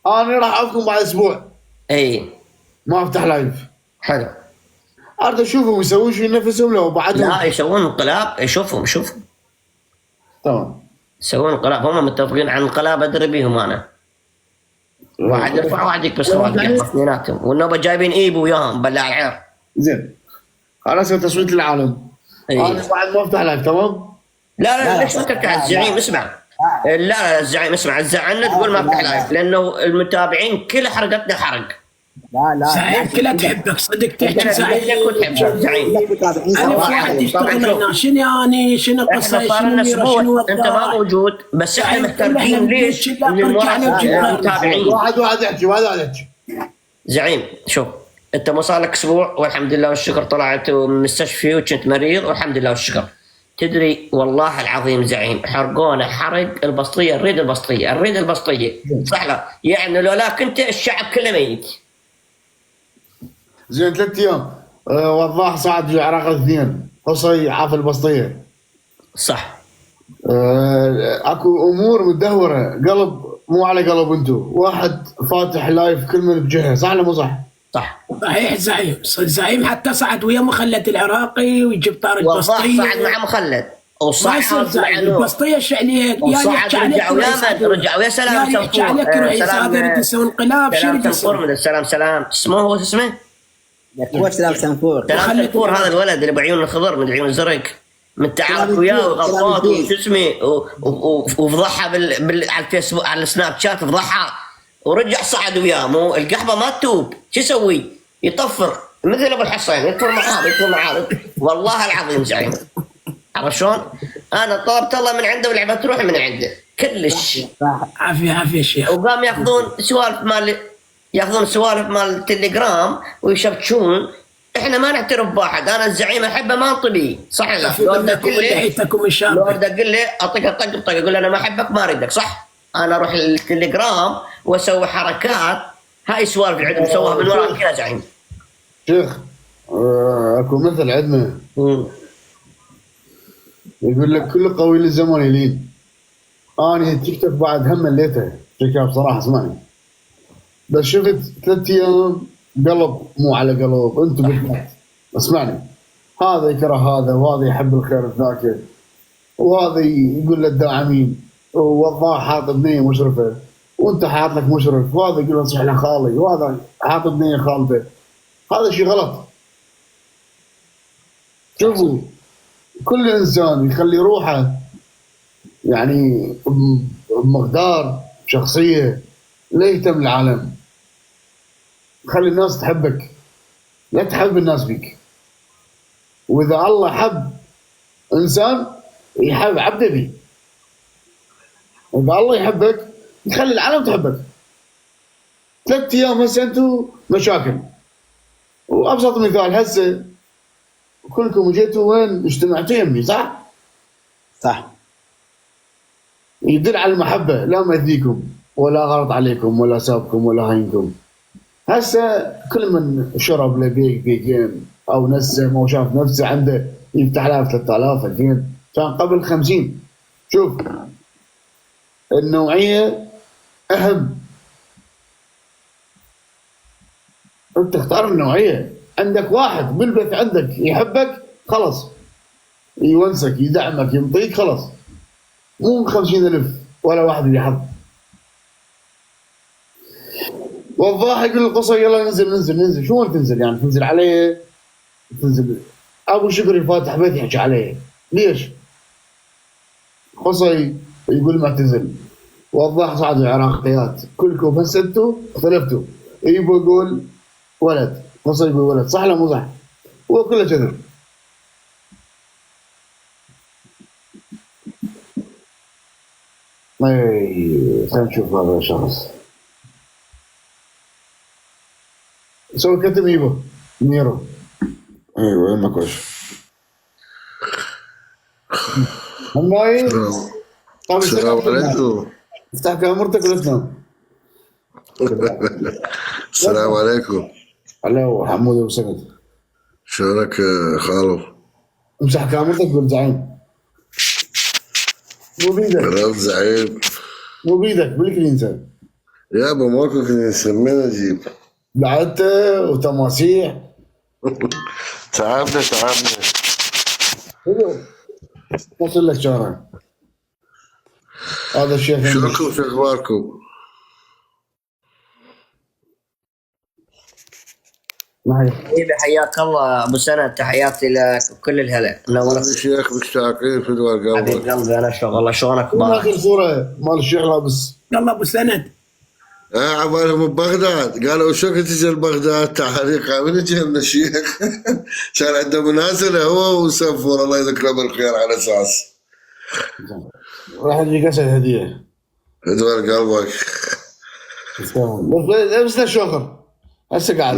انا راح اعوفكم بعد اسبوع. اي ما افتح لايف. حلو. اريد اشوفهم يسوون شيء نفسهم لو بعدهم. لا يسوون انقلاب شوفهم تمام يسوون انقلاب هم متفقين عن انقلاب ادري بيهم انا. واحد يرفع واحد يكبس خوات اثنيناتهم والنوبه جايبين ايبو وياهم بلاع العير. زين انا اسوي تصويت للعالم. انا بعد ما افتح لايف تمام؟ لا ليش ما تفتح الزعيم اسمع. لا الزعيم اسمع تزعلنا تقول ما افتح لايف لانه المتابعين كل حرقتنا حرق. لا زعيم كلها تحبك صدق تحكي زعيم. انا واحد يشتغل هنا شنو يعني شنو قصه شنو انت ما موجود بس احنا محتاجين ليش المتابعين. واحد يحكي زعيم شوف انت ما صار لك اسبوع والحمد لله والشكر طلعت من المستشفى وكنت مريض والحمد لله والشكر. تدري والله العظيم زعيم حرقونا حرق البسطيه الريد البسطيه صح لا يعني لولا كنت الشعب كله ميت. زين 3 ايام وضاح صعد العراق 2 قصي عاف البسطيه صح. اكو امور متدهوره قلب مو على قلب انتو واحد فاتح لايف كل من بجهه صح ولا مو صح؟ صحيح زعيم حتى صعد ويا مخلد العراقي ويجيب طارق بسطيه صعد مع مخلد وصعد البسطيه ايش عليك رجعوا يا سلام سلام هو سلام سنفور هذا الولد اللي بعيون الخضر من عيون الزرق من تعارك وياه وغلطات وشو اسمه وفضحها على الفيسبوك على السناب شات فضحها ورجع صعد وياه. مو القحبه ما تتوب، شو يسوي؟ يطفر مثل ابو الحصين، يطفر معارض والله العظيم زعيم. عرفت شلون؟ انا طلبت الله من عنده ولعبت روحي من عنده كلش. عافيه شيخ. وقام ياخذون سوالف مال التليجرام ويشبشون. احنا ما نعترف بواحد، انا الزعيم احبه ما انطبي صح لا؟ لو ارد اقول له اعطيك طق اقول له انا ما احبك ما اريدك صح؟ انا اروح التليجرام واسوي حركات. هاي سوالف العدم سووها من وراء كذا زعيم. شيخ اكو مثل عندنا يقول لك كل قوي للزمن يلين. انا التيك توك بعد هم مليته فكره بصراحه. اسمعني بس شفت 3 ايام قلب مو على قلب انتم بالذات. اسمعني هذا يكره هذا وهذا يحب الخير في ذاك وهذا يقول للداعمين والله حاط بنيه مشرفه وانت حاط لك مشرف وهذا يقول انصح له خالي وهذا حاط بنيه خالته. هذا شيء غلط. شوفوا كل انسان يخلي روحه يعني بمقدار شخصيه لا يهتم العالم. خلي الناس تحبك لا تحب الناس بيك. واذا الله حب انسان يحب عبده بيه. اذا الله يحبك يخلي العالم تحبك. 3 ايام هسه انتم مشاكل. وابسط مثال هسه كلكم جيتوا وين اجتمعتوا يمي صح؟ صح. يدل على المحبه لا مأذيكم ولا غلط عليكم ولا سابكم ولا هاينكم. هسه كل من شرب له بيكين او نسم او شاف نفسه عنده يفتح له 3000 2000 كان قبل 50. شوف النوعيه اهم. انت اختار النوعيه. عندك واحد بالبيت عندك يحبك خلص يونسك يدعمك ينطيك خلص. مو 50,000 ولا واحد يحب. والله يقول القصه يلا ننزل شو وين تنزل يعني؟ تنزل عليه تنزل ابو شكري فاتح بيت يحكي عليه ليش؟ قصي يقول معتزل. وضح صعد العراقيات كلكم فسدتوا اختلفتوا. يبغى يقول ولد قصي يقول ولد صح لا مو صح؟ هو كله كذب. خلينا نشوف هذا الشخص. سوي كتب ايبو ميرو. ايوه ما كويس. هماي السلام عليكم. افتح كاميرتك ولا تنام؟ السلام عليكم. هلا حمود ابو سند. شلونك خالو؟ امسح كاميرتك قول زعيم. مو بيدك. زعيم. مو بيدك بالكلينسر. يابا ماكو كلينسر من اجيب؟ بعته وتماسيح. تعبنا. حلو. وصل لك شارع. هذا الشيخ. شلونكم في اخباركم؟ حبيبي حياك الله ابو سند. تحياتي لك وكل الهلا. نورك شيخ مشتاقين في دول قلبك. حبيب قلبي انا والله شلونك؟ ما اخر صوره مال الشيخ لابس. يلا ابو سند. عبالهم ببغداد قالوا شو كنت تجي لبغداد تعريق من جهه الشيخ. كان عنده منازله هو وسفور الله يذكره بالخير على اساس راح يجي قصد هديه. دول قلبك. لبسنا شوخر هسه قاعد.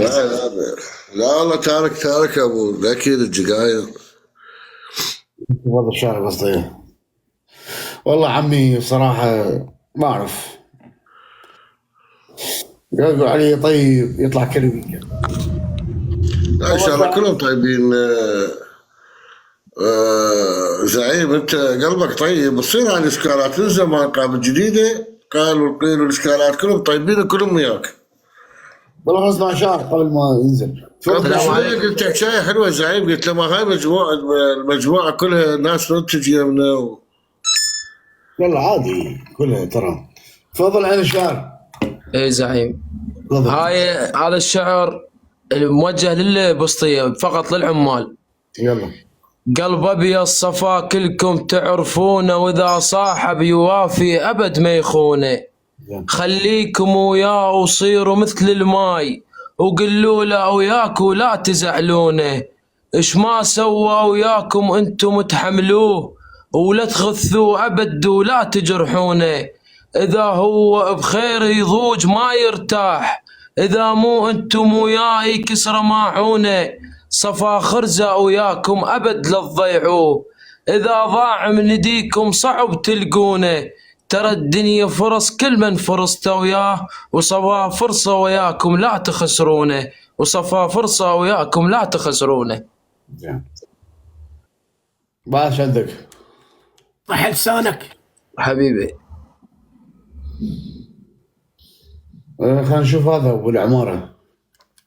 لا والله تارك ابو اكيد الجقاير. هذا الشارع قصدي. والله عمي بصراحه ما اعرف. يقول علي طيب يطلع كلمه. لا ان شاء الله كلهم طيبين. زعيم انت قلبك طيب. تصير على الاشكالات من زمان قابل جديده قالوا القيل والاشكالات كلهم طيبين وكلهم وياك. والله غصنا شهر قبل ما ينزل. قلت لك شاي حلوه زعيم. قلت له ما هاي المجموعه كلها ناس تجي يمنا والله عادي كلها ترى. تفضل عين الشعر. اي زعيم. هذا الشعر موجه للبسطيه فقط للعمال. يلا. قلب ابيض صفا كلكم تعرفونه، واذا صاحب يوافي ابد ما يخونه. خليكم وياه وصيروا مثل الماي، وقلوا له وياكو لا تزعلونه. ايش ما سوى وياكم انتم تحملوه، ولا تغثوا ابد ولا تجرحونه. اذا هو بخير يضوج ما يرتاح، اذا مو انتم وياه يكسر ماحونه. صفا خرزة وياكم ابد لا تضيعوه، اذا ضاع من يديكم صعب تلقونه. ترى الدنيا فرص كل من فرصته وياه، وصفا فرصة وياكم لا تخسرونه، وصفا فرصة وياكم لا تخسرونه. بعد شدك صح لسانك حبيبي. خلينا نشوف هذا ابو العماره،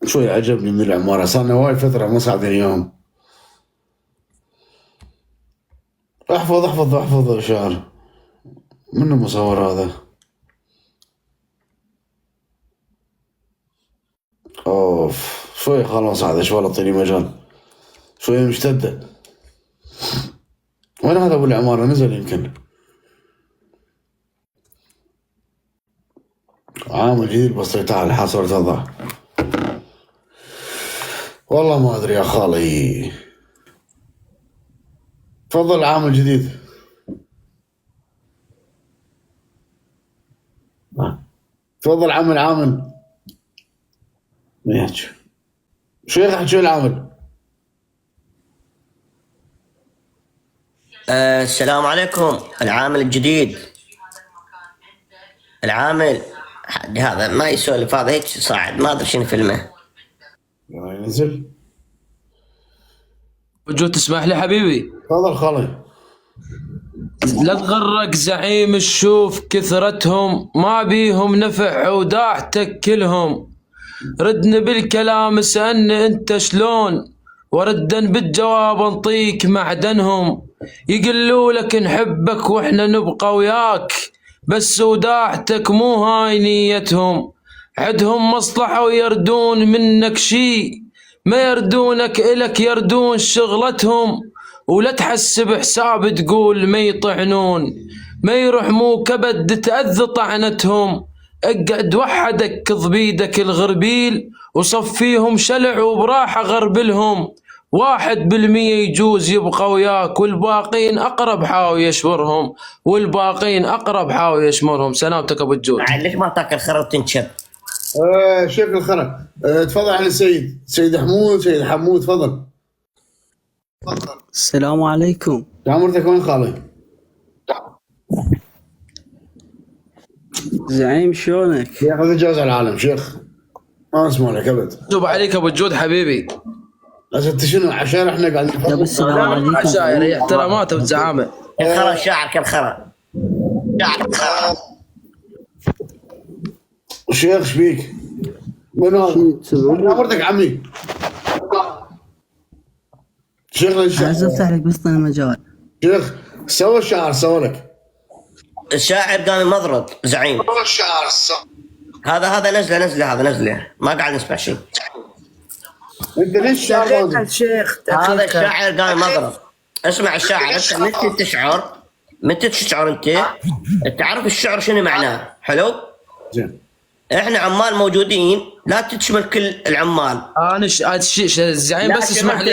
شوي عجبني من العماره، صارنا وايد فتره ما صعد اليوم. احفظ الشعر. منو مصور هذا؟ اوف شوي خلاص، هذا شوي اعطيني مجال، شوي مشتده. وين هذا ابو العماره؟ نزل يمكن. عام جديد بسيط على حصرة الضع. والله ما ادري يا خالي. تفضل عام الجديد. تفضل عامل. ماشي شيخ، احكي العامل. السلام عليكم. العامل الجديد، العامل هذا ما يسولف، هذا هيك صاعد ما ادري شنو فيلمه. ينزل. وجود تسمح لي حبيبي؟ تفضل خالي. لا تغرق زعيم الشوف كثرتهم، ما بيهم نفع وداعتك كلهم. ردنا بالكلام اسألني انت شلون، وردا بالجواب انطيك معدنهم. يقولوا لك نحبك واحنا نبقى وياك، بس وداعتك مو هاي نيتهم. عدهم مصلحة ويردون منك شي، ما يردونك إلك يردون شغلتهم. ولا تحسب حساب تقول ما يطعنون، ما يرحموك ابد تأذى طعنتهم. اقعد وحدك ضبيدك الغربيل، وصفيهم شلع وبراحة غربلهم. 1% يجوز يبقى وياك، والباقين اقرب حاوي يشمرهم، سلامتك ابو الجود. ليش ما تاكل خرا وتنشب؟ شيخ الخرا. تفضل على سيد حمود تفضل. السلام عليكم. عمرتك وين خالي؟ زعيم شلونك؟ ياخذ الجواز على العالم شيخ، ما اسمع لك ابد. توب عليك ابو الجود حبيبي. انت شنو عشان احنا قاعدين السلام عليكم. عشاير احترامات وزعامه. الخرا شاعر كالخرا. شيخ ايش بيك؟ من هذا؟ عمرتك عمي. شيخ عايز افتح لك بس انا مجال. شيخ سوى الشعر سوى لك. الشاعر قام مضرب زعيم. هذا نزله ما قاعد نسمع شيء. انت ليش الشعر الشيخ؟ هذا الشاعر قام مضرب. اسمع الشاعر، انت متى تشعر انت تعرف الشعر شنو معناه. حلو؟ زين. احنا عمال موجودين، لا تشمل كل العمال. انا الزعيم بس اسمح لي.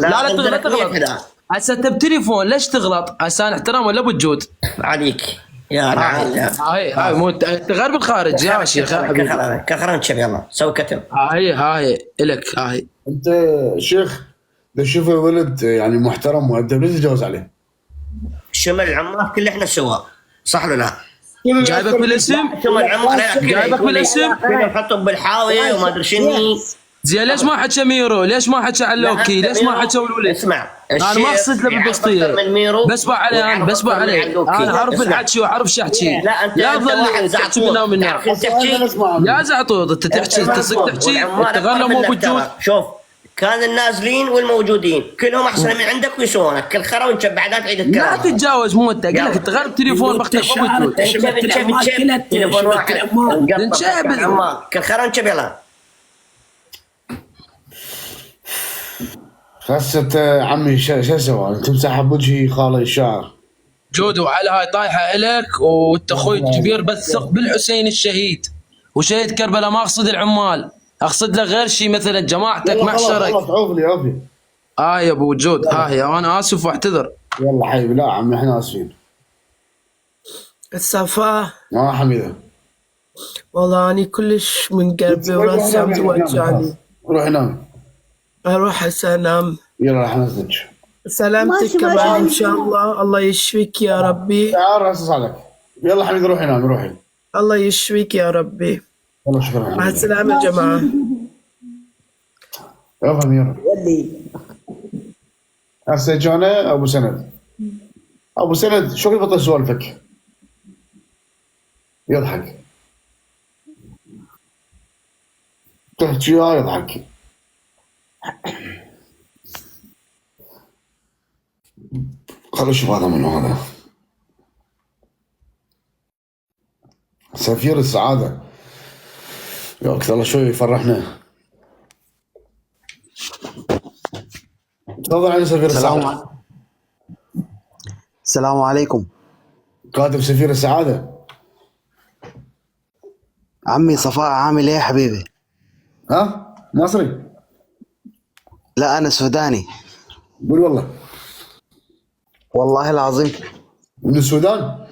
لا تغلط. هسه انت بتليفون ليش تغلط؟ هسه احترام ولا ابو الجود؟ عليك يا العالم. هاي مو تغير بالخارج يا شيخ يا حبيبي. كخرنش يلا سوي كتب. هاي الك هاي. انت شيخ ده شوف ولد يعني محترم مؤدب، ليش تتجوز عليه؟ شمل العمار كله احنا سوا، صح ولا لا؟ جايبك بالاسم؟ جايبك بالاسم؟ نحطهم بالحاوي وما ادري شنو. زين ليش ما حكى ميرو؟ ليش ما حكى علوكي؟ ليش ما حكى الولد؟ اسمع انا ما اقصد له بالبسطيه، بسبع عليه انا اعرف الحكي واعرف شو احكي. لا تظل تحكي منا ومنا يا زعطوط. انت تحكي تصدق تحكي التغلى مو بوجود. شوف كان النازلين والموجودين كلهم احسن من عندك ويسوونك كل خرا ونشب بعدها تعيد الكلام. لا تتجاوز مو انت، قال لك تغير التليفون بختك مو بوجود. تليفون واحد كل خرا ونشب يلا. خاصة عمي شو سوى؟ تمسح بوجهي خالي الشعر. جودو على هاي طايحه الك، وانت اخوي الكبير بس ثق بالحسين الشهيد وشهيد كربلاء، ما اقصد العمال، اقصد له غير شيء مثلا جماعتك محشرك. خلاص عوفي عوفي. يا ابو وجود هاي، وانا اسف واعتذر. يلا حبيبي، لا عمي احنا اسفين. الصفا حميده. والله اني كلش من قلبي وراسي عم توجعني. روحي نام. اروح هسه انام. يلا راح نزلك. سلامتك كمان ان شاء الله. الله يشفيك يا ربي. تعال راس صعدك. يلا حميد روحي نام روحي. الله يشفيك يا ربي. والله شكرا. مع السلامة يا جماعة. يلا ميرا. ولي هسه جانا ابو سند. ابو سند شو يبطل سوالفك؟ يضحك. تحكي يضحك. خلوا نشوف هذا منه هذا. سفير السعادة. يا الله شوي يفرحنا. تفضل علي سفير السعادة. السلام عليكم. كاتب سفير السعادة. عمي صفاء عامل ايه يا حبيبي؟ ها؟ مصري؟ لا انا سوداني. قول والله. والله العظيم. من السودان؟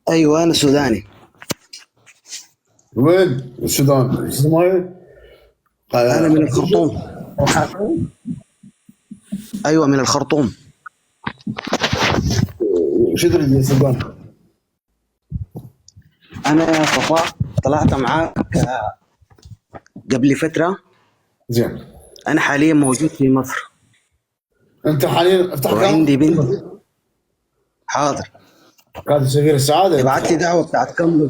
ايوه انا سوداني. وين السودان؟ اسمها ايه؟ انا من الخرطوم. ايوه من الخرطوم. شو تريد يا السودان؟ انا يا صفاء طلعت معاك قبل فتره. زين. انا حاليا موجود في مصر. انت حاليا افتح وعندي بنت. حاضر. كاتب سفير السعادة. ابعت لي دعوه بتاعت كم